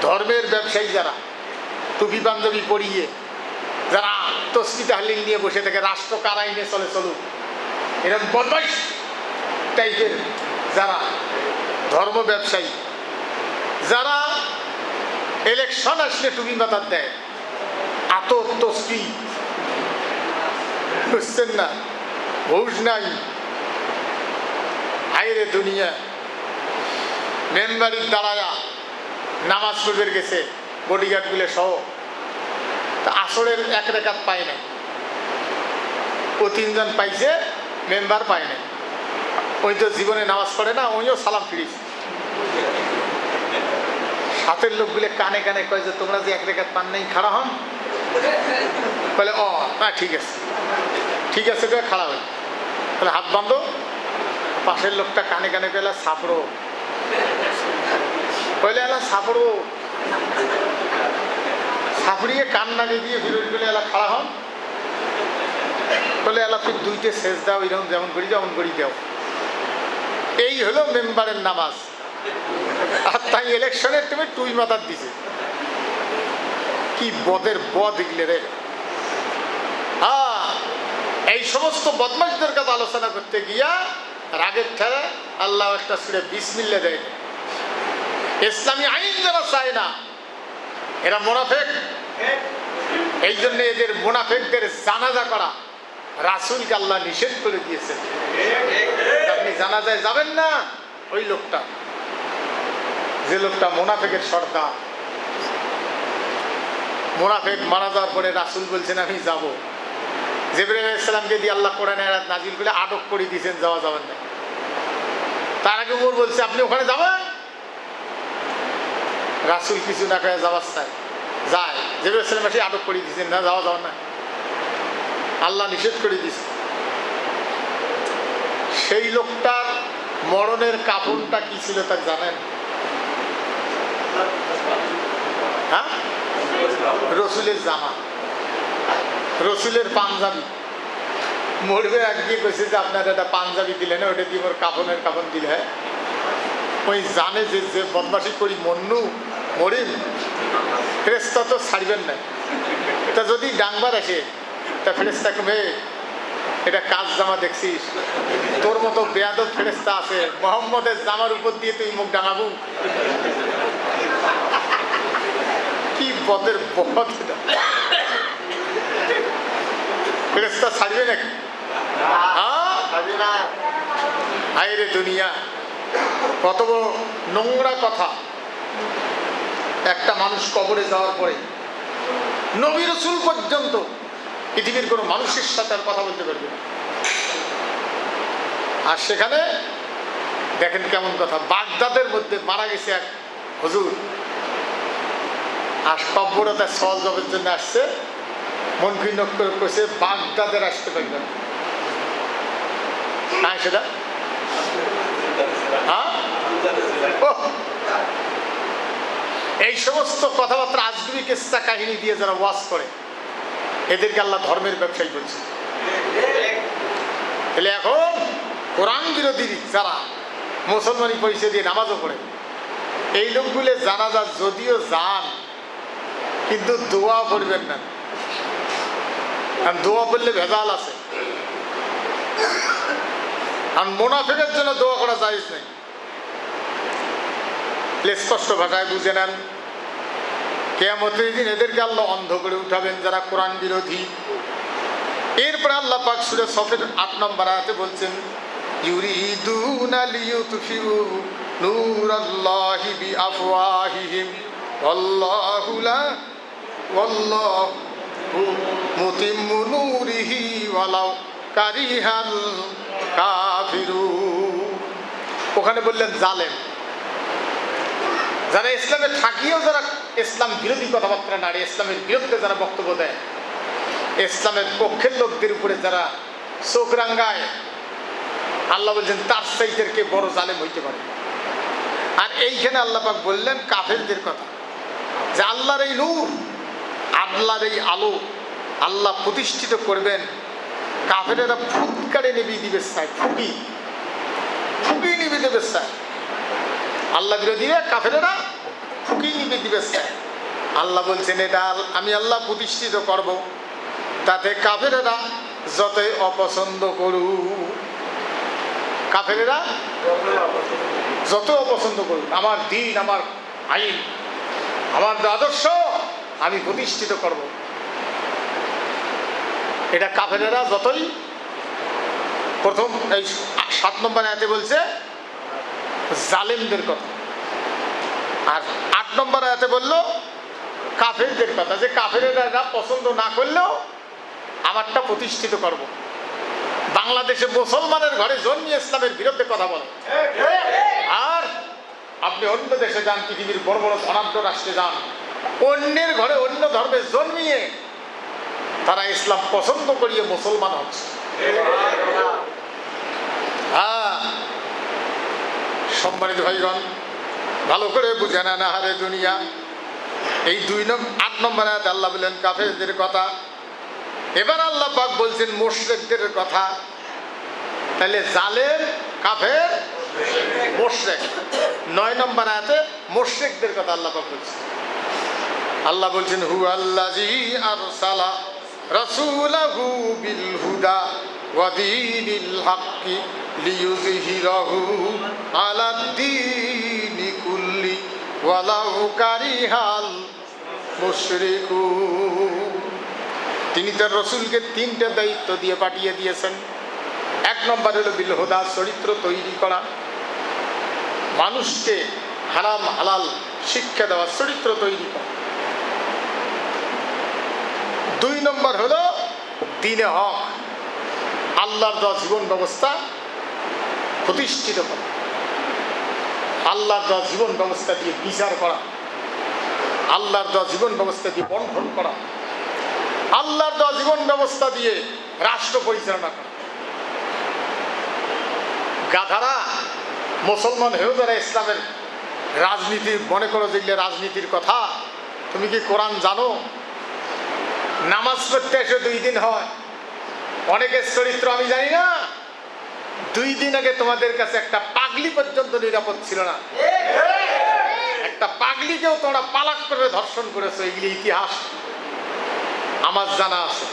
ধর্মের ব্যবসায়ী যারা টুপি পাঞ্জাবি পরিয়ে, যারা তসবিহ তাহলিল নিয়ে বসে থাকে, রাষ্ট্র কার আইনে চলে চলুক, এরকম বদমাইশ টাইপের যারা ধর্ম ব্যবসায়ী, যারা ইলেকশন আসলে টুপি মাথার দেয়, আতর তসবিহ, বুঝছেন না, ঘুষ নাই, হায়রে দুনিয়া। মেম্বারির দাঁড়ায়া নামাজ পড়বে গেছে বডিগার্ডগুলো সহ, তা আসরের 1 রাকাত পায় নাই, ও 3 জন পাইছে, মেম্বার পায় নাই। ওই তো জীবনে নামাজ পড়ে না, ওইও সালাম ফিরিয়েছে। সাথের লোকগুলো কানে কানে কয় যে তোমরা যে 1 রাকাত পান নাই, খাড়া হন। বলে ও না, ঠিক আছে ঠিক আছে, খাড়া হই, তাহলে হাত বাঁধো। পাশের লোকটা কানে কানে পেলা সাপড়ো, কইলে এলা সাপড়ো, সাপড়িয়ে কান নাগে দিয়ে বিরোধী বলে এলা খাড়া হন। বলে এলা তুই 2টে সেজ দাও, এরকম যেমন করি যেমন করি দাও। এই হলো মেম্বারের নামাজ। আর তাই ইলেকশনের তুমি টুই মাথার দিছে। কি বদের বদ এগুলো রে। হ্যাঁ, এই সমস্ত বদমাশদের কথা আলোচনা করতে গিয়া রাগের ঠেলে আল্লাহ একটা সূরা বিসমিল্লাহ দেয়। ইসলামী আইন যারা চায় না, এরা মুনাফিক। এই জন্য এদের মুনাফিকদের জানাজা করা রাসূলকে আল্লাহ নিষেধ করে দিয়েছেন। আপনি জানাজায় যাবেন না। ওই লোকটা, যে লোকটা মুনাফিকের সর্দার, মুনাফিক মারা যাওয়ার পরে রাসূল বলছেন আমি যাব। জিবরাইল আলাইহিস সালামকে দিয়ে আল্লাহ কোরআনের আয়াত নাজিল করে আটক করে দিয়েছেন, যাওয়া যাবেন না। তার আগে ওমর বলছে আপনি ওখানে যাবেন। রাসূল কিছু না করে যাওয়ার চায়, যায়। জিবরাইল আলাইহিস সালাম এসে আটক করে দিয়েছেন, না যাওয়া যাবেন না, আল্লাহ নিষেধ করে দিয়েছে। সেই লোকটার মরণের কাফনটা কি ছিল তা জানেন? হ্যাঁ, রসুলের জামা, রসুলের পাঞ্জাবি। মরবে একদিকে কইছে যে আপনার একটা পাঞ্জাবি দিলেন, ওটা দিয়ে ওর কাফনের কাফন দিলে হয়। ওই জানে যে যে বদমাশি করি মন্নু মরিম, ফেরেশতা তো ছাড়বেন না। তা যদি ডাংবার আসে, তা ফেরেশতা কবে এটা কাজ জামা দেখছিস, তোর মতো বেয়াদব ফেরেশতা আছে, মোহাম্মদের জামার উপর দিয়ে তুই মুখ ডাঙাবু। কি বিপদের পথ এটা। ফেরেশতা ছাড়বে নাকি? হায় রে দুনিয়া, কত বড় নোংরা কথা। একটা মানুষ কবরে যাওয়ার পরে নবী রাসূল পর্যন্ত পৃথিবীর কোনো মানুষের সাথে আর কথা বলতে পারবে না। আর সেখানে দেখেন কেমন কথা, বাগদাদের মধ্যে মারা গেছে এক হুজুর, আর কব্বরে তার সওয়াল জবের জন্য আসছে। মন ভিন্ন করে কইছে বাগদাদের আসতে পারবে না। হ্যাঁ সেটা এই সমস্ত কথাবার্তা আজগুবি কিস্সা কাহিনী দিয়ে যারা ওয়াজ করে এদেরকে আল্লাহ ধর্মের ব্যবসায়ী বলছে। তাহলে এখন কোরআন বিরোধী যারা মুসলমানি পরিচয় দিয়ে নামাজও পড়ে, এই লোকগুলো জানাজা যদিও যান কিন্তু দোয়া পড়বেন না, কারণ দোয়া পড়লে ভেজাল আছে। আর মুনাফিকের জন্য দোয়া করা জায়েজ নেই। স্পষ্ট ভাষায় বুঝে নেন, কিয়ামতের দিন এদেরকে আল্লাহ অন্ধ করে উঠাবেন যারা কোরআন বিরোধী। এরপরে আল্লাহ পাক সূরা সফের 8 নম্বর আয়াতে বলছেন, ইউরিদুনা লিইউতফিউ নূরাল্লাহি বিআফওয়াহিহিম ওয়াল্লাহু মুতিম্মু নূরিহি ওয়ালাউ কারিহাল কাফিরুন। ওখানে বললেন জালেম, যারা ইসলামে থাকিয়েও যারা ইসলাম বিরোধী কথাবার্তা নাড়ে, ইসলামের বিরুদ্ধে যারা বক্তব্য দেয়, ইসলামের পক্ষের লোকদের উপরে যারা চোখ রাঙ্গায়, আল্লাহ বলছেন তার চাইতেরকে বড় জালেম হইতে পারে। আর এইখানে আল্লাহ পাক বললেন কাফেরদের কথা, যে আল্লাহর এই নূর, আল্লাহর এই আলো আল্লাহ প্রতিষ্ঠিত করবেন, কাফেরেরা ফুৎকারে নিবি দিবে চায়, ফুকি নিবি দেবে চায়। আল্লাহ বিরোধীরা কাফেরেরা ফুকি নিবি দিবে চায়। আল্লাহ বলছেন এটা আমি আল্লাহ প্রতিষ্ঠিত করব, তাতে কাফেরেরা যতই অপছন্দ করুক, কাফেরেরা যত অপছন্দ করুক, আমার দিন, আমার আইন, আমার আদর্শ আমি প্রতিষ্ঠিত করব। এটা কাফেরেরা যতই, প্রথম এই 7 নম্বর আয়াতে বলছে জালেমদের কথা, আর 8 নম্বর আয়াতে বললো কাফেরদের কথা, যে কাফেরেরা পছন্দ না করলেও আমারটা প্রতিষ্ঠিত করব। বাংলাদেশে মুসলমানের ঘরে জন্মিয়ে ইসলামের বিরুদ্ধে কথা বলে, আর আপনি অন্য দেশে যান, পৃথিবীর বড় বড় ধনাঢ্য রাষ্ট্রে যান, অন্যের ঘরে অন্য ধর্মে জন্মিয়ে তারা ইসলাম পছন্দ করিয়ে মুসলমান হচ্ছে। হ্যাঁ সম্মানিত ভাইগণ, ভালো করে বুঝে নেন, হারে দুনিয়া। এই 8 নম্বর আয়াতে আল্লাহ বললেন কাফেরদের কথা। এবার আল্লাহ পাক বলছেন মুশরিকদের কথা। তাহলে জালেম, কাফের, মুশরিক। 9 নম্বর আয়াতে মুশরিকদের কথা আল্লাহ পাক বলছেন। আল্লাহ বলছেন হুয়াল্লাযী আরসালা রাসূলাহু বিল হুদা ওয়া দীনিল হাক্কি লিইয়ুযহিরাহু আলাদ-দীনি কুল্লি ওয়ালাউ কারিহাল মুশরিকুন। তিনি তার রসুলকে 3টা দায়িত্ব দিয়ে পাঠিয়ে দিয়েছেন। 1 নম্বর হলো বিল হুদা, চরিত্র তৈরি করা, মানুষকে হারাম হালাল শিক্ষা দেওয়া, চরিত্র তৈরি করা। 2 নম্বর হলো দ্বীনে হক, আল্লাহর দেওয়া জীবন ব্যবস্থা প্রতিষ্ঠিত করা, আল্লাহর দেওয়া জীবন ব্যবস্থা দিয়ে বিচার করা, আল্লাহর দেওয়া জীবন ব্যবস্থা দিয়ে বন্টন করা, আল্লাহর দেওয়া জীবন ব্যবস্থা দিয়ে রাষ্ট্র পরিচালনা করা। গাধারা মুসলমান হয়েও যারা ইসলামের রাজনীতি মনে করো, যেগুলো রাজনীতির কথা, তুমি কি কোরআন জানো? নামাজ পড়তে এসে 2 দিন হয়, অনেকের চরিত্র আমি জানি না। 2 দিন আগে তোমাদের কাছে একটা পাগলি পর্যন্ত নিরাপদ ছিল না, একটা পাগলিকেও তোমরা পালাক করে ধর্ষণ করেছো। এগুলি ইতিহাস আমার জানা আছে,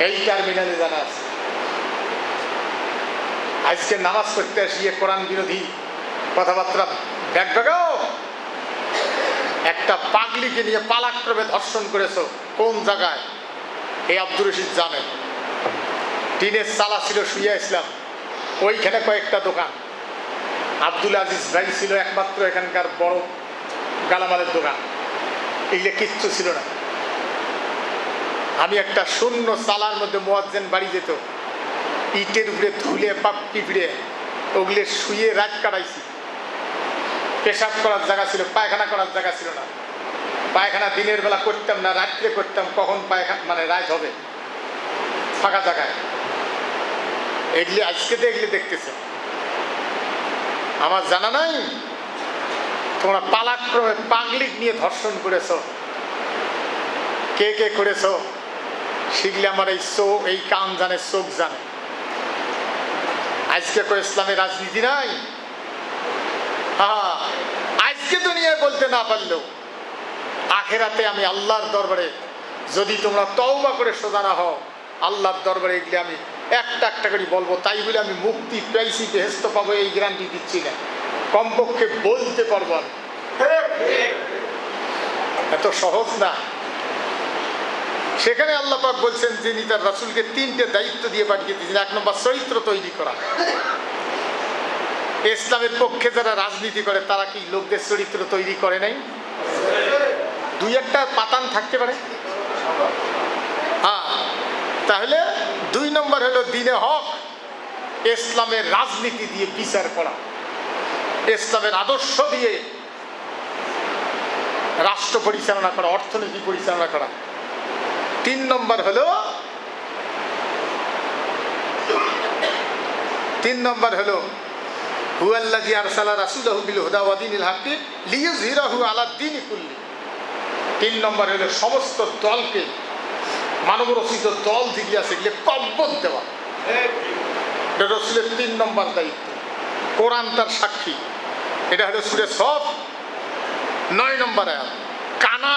এই টার্মিনালে জানা আছে। আজকে নামাজ পড়তে আসিয়ে কোরআন বিরোধী কথাবার্তা ব্যাগ ব্যাগাও, একটা পাগলিকে নিয়ে পালাক্রমে ধর্ষণ করেছো, কোন জায়গায়? এই আব্দুর রশিদ জানে। টিনের চালা ছিল, শুয়ে ইসলাম, ওইখানে কয়েকটা দোকান। আব্দুল আজিজ ভাই ছিল একমাত্র এখানকার বড় গালামালের দোকান, এগুলো কিচ্ছু ছিল না। আমি একটা শূন্য চালার মধ্যে মুয়াজ্জিন বাড়ি যেত, ইটের উপরে ধুলে পাপ পিঁপড়ে ওগুলো শুয়ে রাত কাটাইছি। পেশাব করার জায়গা ছিল, পায়খানা করার জায়গা ছিল না। পায়খানা দিনের বেলা করতাম না, রাত্রে করতাম, কখন পায়খানা মানে রাত হবে, ফাঁকা জায়গায়। এগুলি আজকে তো এগুলি দেখতেছে, আমার জানা নাই। তোমরা পালাক্রমে পাগলিক নিয়ে ধর্ষণ করেছ, কে কে করেছ শিখলে আমার এই কান জানে, চোখ জানে। আজকে কো ইসলামের রাজনীতি নাই। হ্যাঁ, আজকে দুনিয়ায় বলতে না পারলেও আখেরাতে আমি আল্লাহর দরবারে যদি তোমরা তওবা করে সোজা না হও, আল্লাহর দরবারে এগুলি আমি একটা একটা করে বলবো। তাই বলে আমি মুক্তি পেয়েছি, বেহেশত পাবো এই গ্যারান্টি দিচ্ছি না, কমপক্ষে বলতে পারবো আমি। এত সহজ না। সেখানে আল্লাহ পাক বলছেন যিনি তার রাসূলকে 3টে দায়িত্ব দিয়ে পাঠিয়ে দিয়েছেন। 1 নম্বর চরিত্র তৈরি করা। ইসলামের পক্ষে যারা রাজনীতি করে তারা কি লোকদের চরিত্র তৈরি করে নাই? 2-1টা পাতান থাকতে পারে। হ্যাঁ, তাহলে 2 নম্বর হলো দ্বীনে হক, ইসলামের রাজনীতি দিয়ে বিচার করা, ইসলামের আদর্শ দিয়ে রাষ্ট্র পরিচালনা করা, অর্থনীতি পরিচালনা করা। 3 নম্বর হলো হুয়াল্লাযী আরসালা রাসূলাহু বিল হুদা ওয়া দীনিল হাক্কি লিইয়ুযহিরাহু আলা দ্বীনি কুল্লি। 3 নম্বর হলো সমস্ত দলকে, মানবরচিত দল যেগুলি আছে এগুলি কব্বত দেওয়া। এটা রাসূলের 3 নম্বর দায়িত্ব। কোরআন তার সাক্ষী। এটা হলো সূরা সফ 9 নম্বর আয়াত। কানা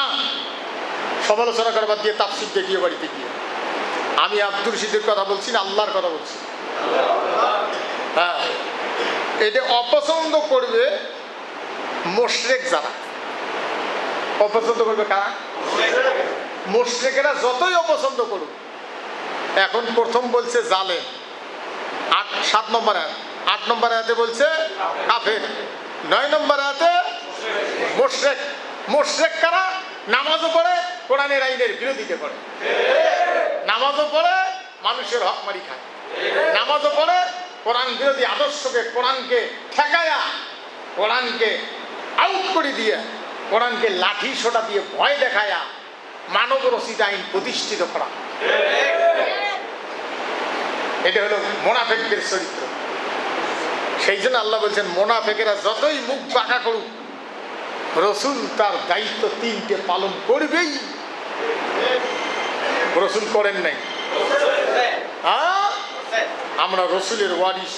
সমালোচনা করবার দিয়ে তাফসীর দেখিয়ে বাড়িতে গিয়ে। আমি আব্দুর রশিদের কথা বলছি না, আল্লাহর কথা বলছি। হ্যাঁ, এটা অপছন্দ করবে মুশরিক যারা। অপছন্দ করবে কারা? মুশরিকেরা যতই অপছন্দ করুক। এখন প্রথম বলছে জালেম, 7 নম্বর আয়াত। 8 নম্বর আয়াতে বলছে কাফের, 9 নম্বর আয়াতে মুশরিক। মুশরিক কারা? নামাজও পড়ে, কোরআনের আইনের বিরোধিতা করে। নামাজও পড়ে, মানুষের হক মারি খায়। নামাজও পড়ে, কোরআন বিরোধী আদর্শকে, কোরআনকে ঠেকায়া, কোরআনকে আউট করে দিয়ে, কোরআনকে লাঠি সোটা দিয়ে ভয় দেখায়া মানব রচিত আইন প্রতিষ্ঠিত করা। এটা হলো মুনাফিকদের চরিত্র। সেই জন্য আল্লাহ বলছেন মুনাফিকেরা যতই মুখ বাঁকা করুক, রসুল তার দায়িত্ব 3টে পালন করবেই। রসুল করেন নাই? আমরা রসুলের ওয়ারিস,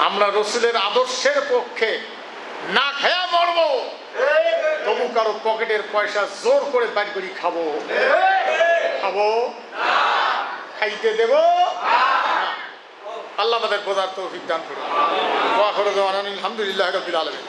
আমরা রসুলের আদর্শের পক্ষে। না খেয়া মরবো, তবু কারো পকেটের পয়সা জোর করে বাইর করি খাবো? খাইতে দেব? আল্লাহ আমাদের বোঝার তৌফিক দান করুন। ওয়া আখিরু দাওয়ানা আলহামদুলিল্লাহি রাব্বিল আলামিন।